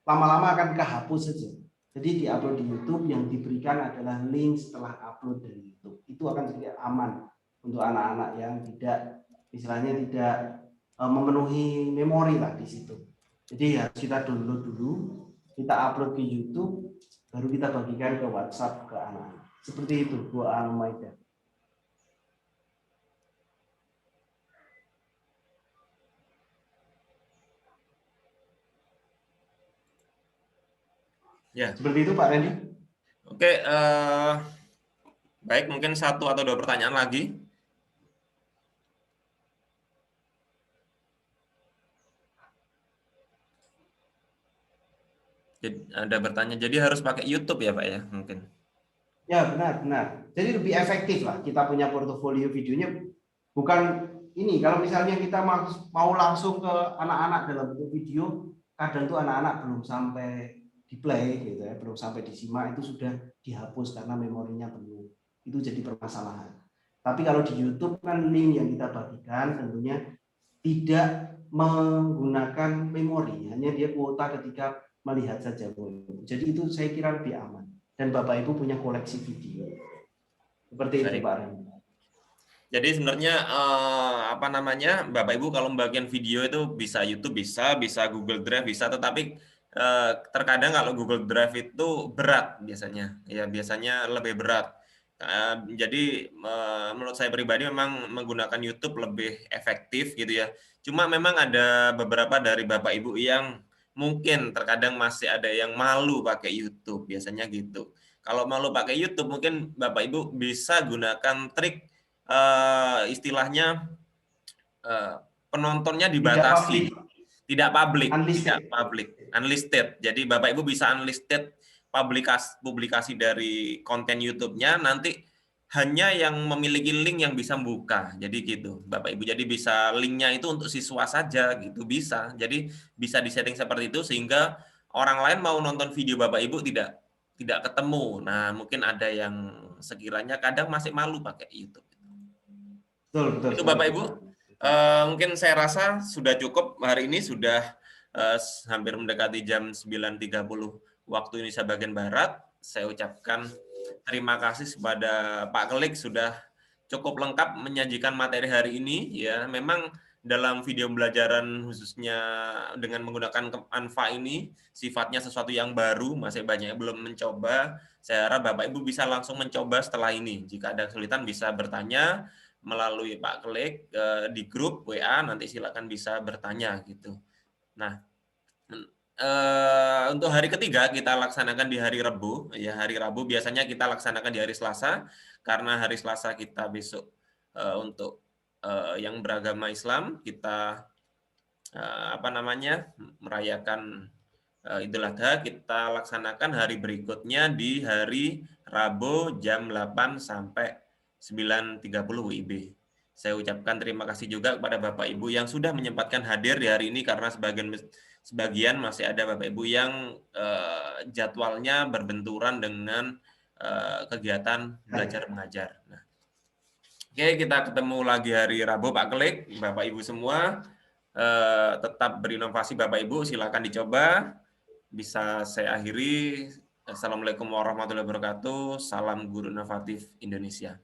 lama-lama akan kehapus saja. Jadi diupload di YouTube, yang diberikan adalah link setelah upload dari YouTube. Itu akan sedikit aman untuk anak-anak yang tidak, istilahnya tidak memenuhi memori lah di situ. Jadi harus kita download dulu, kita upload ke YouTube, baru kita bagikan ke WhatsApp ke anak-anak. Seperti itu, Bu Almaidah.
Ya.
Seperti itu Pak Randy.
Oke, baik, mungkin 1 atau 2 pertanyaan lagi. Ada bertanya, jadi harus pakai YouTube ya Pak ya, mungkin.
Ya, benar. Jadi lebih efektif lah kita punya portofolio videonya. Bukan ini, kalau misalnya kita mau langsung ke anak-anak dalam bentuk video, kadang tuh anak-anak belum sampai di play gitu ya, belum sampai disimak, itu sudah dihapus karena memorinya penuh. Itu jadi permasalahan. Tapi kalau di YouTube kan link yang kita bagikan tentunya tidak menggunakan memori, hanya dia kuota ketika melihat saja. Jadi itu saya kira lebih aman. Dan Bapak Ibu punya koleksi video. Seperti itu Pak Randy.
Jadi sebenarnya apa namanya, Bapak Ibu kalau membagikan video itu bisa YouTube, bisa Google Drive, bisa, tetapi terkadang kalau Google Drive itu berat biasanya, ya biasanya lebih berat. Jadi menurut saya pribadi memang menggunakan YouTube lebih efektif gitu ya. Cuma memang ada beberapa dari Bapak Ibu yang mungkin terkadang masih ada yang malu pakai YouTube, biasanya gitu. Kalau malu pakai YouTube mungkin Bapak Ibu bisa gunakan trik istilahnya penontonnya dibatasi, tidak publik, unlisted. Jadi Bapak Ibu bisa unlisted publikasi dari konten YouTube-nya, nanti hanya yang memiliki link yang bisa membuka. Jadi gitu, Bapak Ibu. Jadi bisa linknya itu untuk siswa saja gitu, bisa. Jadi bisa disetting seperti itu sehingga orang lain mau nonton video Bapak Ibu tidak ketemu. Nah, mungkin ada yang sekiranya kadang masih malu pakai YouTube.
Betul.
Itu Bapak Ibu. Mungkin saya rasa sudah cukup hari ini, sudah hampir mendekati jam 9.30 waktu Indonesia bagian Barat. Saya ucapkan terima kasih kepada Pak Kelik sudah cukup lengkap menyajikan materi hari ini. Ya, memang dalam video pembelajaran khususnya dengan menggunakan Canva ini sifatnya sesuatu yang baru, masih banyak yang belum mencoba. Saya harap Bapak Ibu bisa langsung mencoba setelah ini. Jika ada kesulitan bisa bertanya melalui Pak Kelik di grup WA, nanti silakan bisa bertanya gitu. Nah, untuk hari ketiga kita laksanakan di hari Rabu. Ya, hari Rabu biasanya kita laksanakan di hari Selasa karena hari Selasa kita besok untuk yang beragama Islam kita merayakan Idul Adha, kita laksanakan hari berikutnya di hari Rabu jam 8 sampai 9.30 WIB. Saya ucapkan terima kasih juga kepada Bapak Ibu yang sudah menyempatkan hadir di hari ini karena sebagian masih ada Bapak Ibu yang jadwalnya berbenturan dengan kegiatan belajar mengajar. Nah, oke, kita ketemu lagi hari Rabu Pak Kelik, Bapak Ibu semua. Tetap berinovasi Bapak Ibu, silakan dicoba. Bisa saya akhiri. Assalamualaikum warahmatullahi wabarakatuh. Salam Guru Inovatif Indonesia.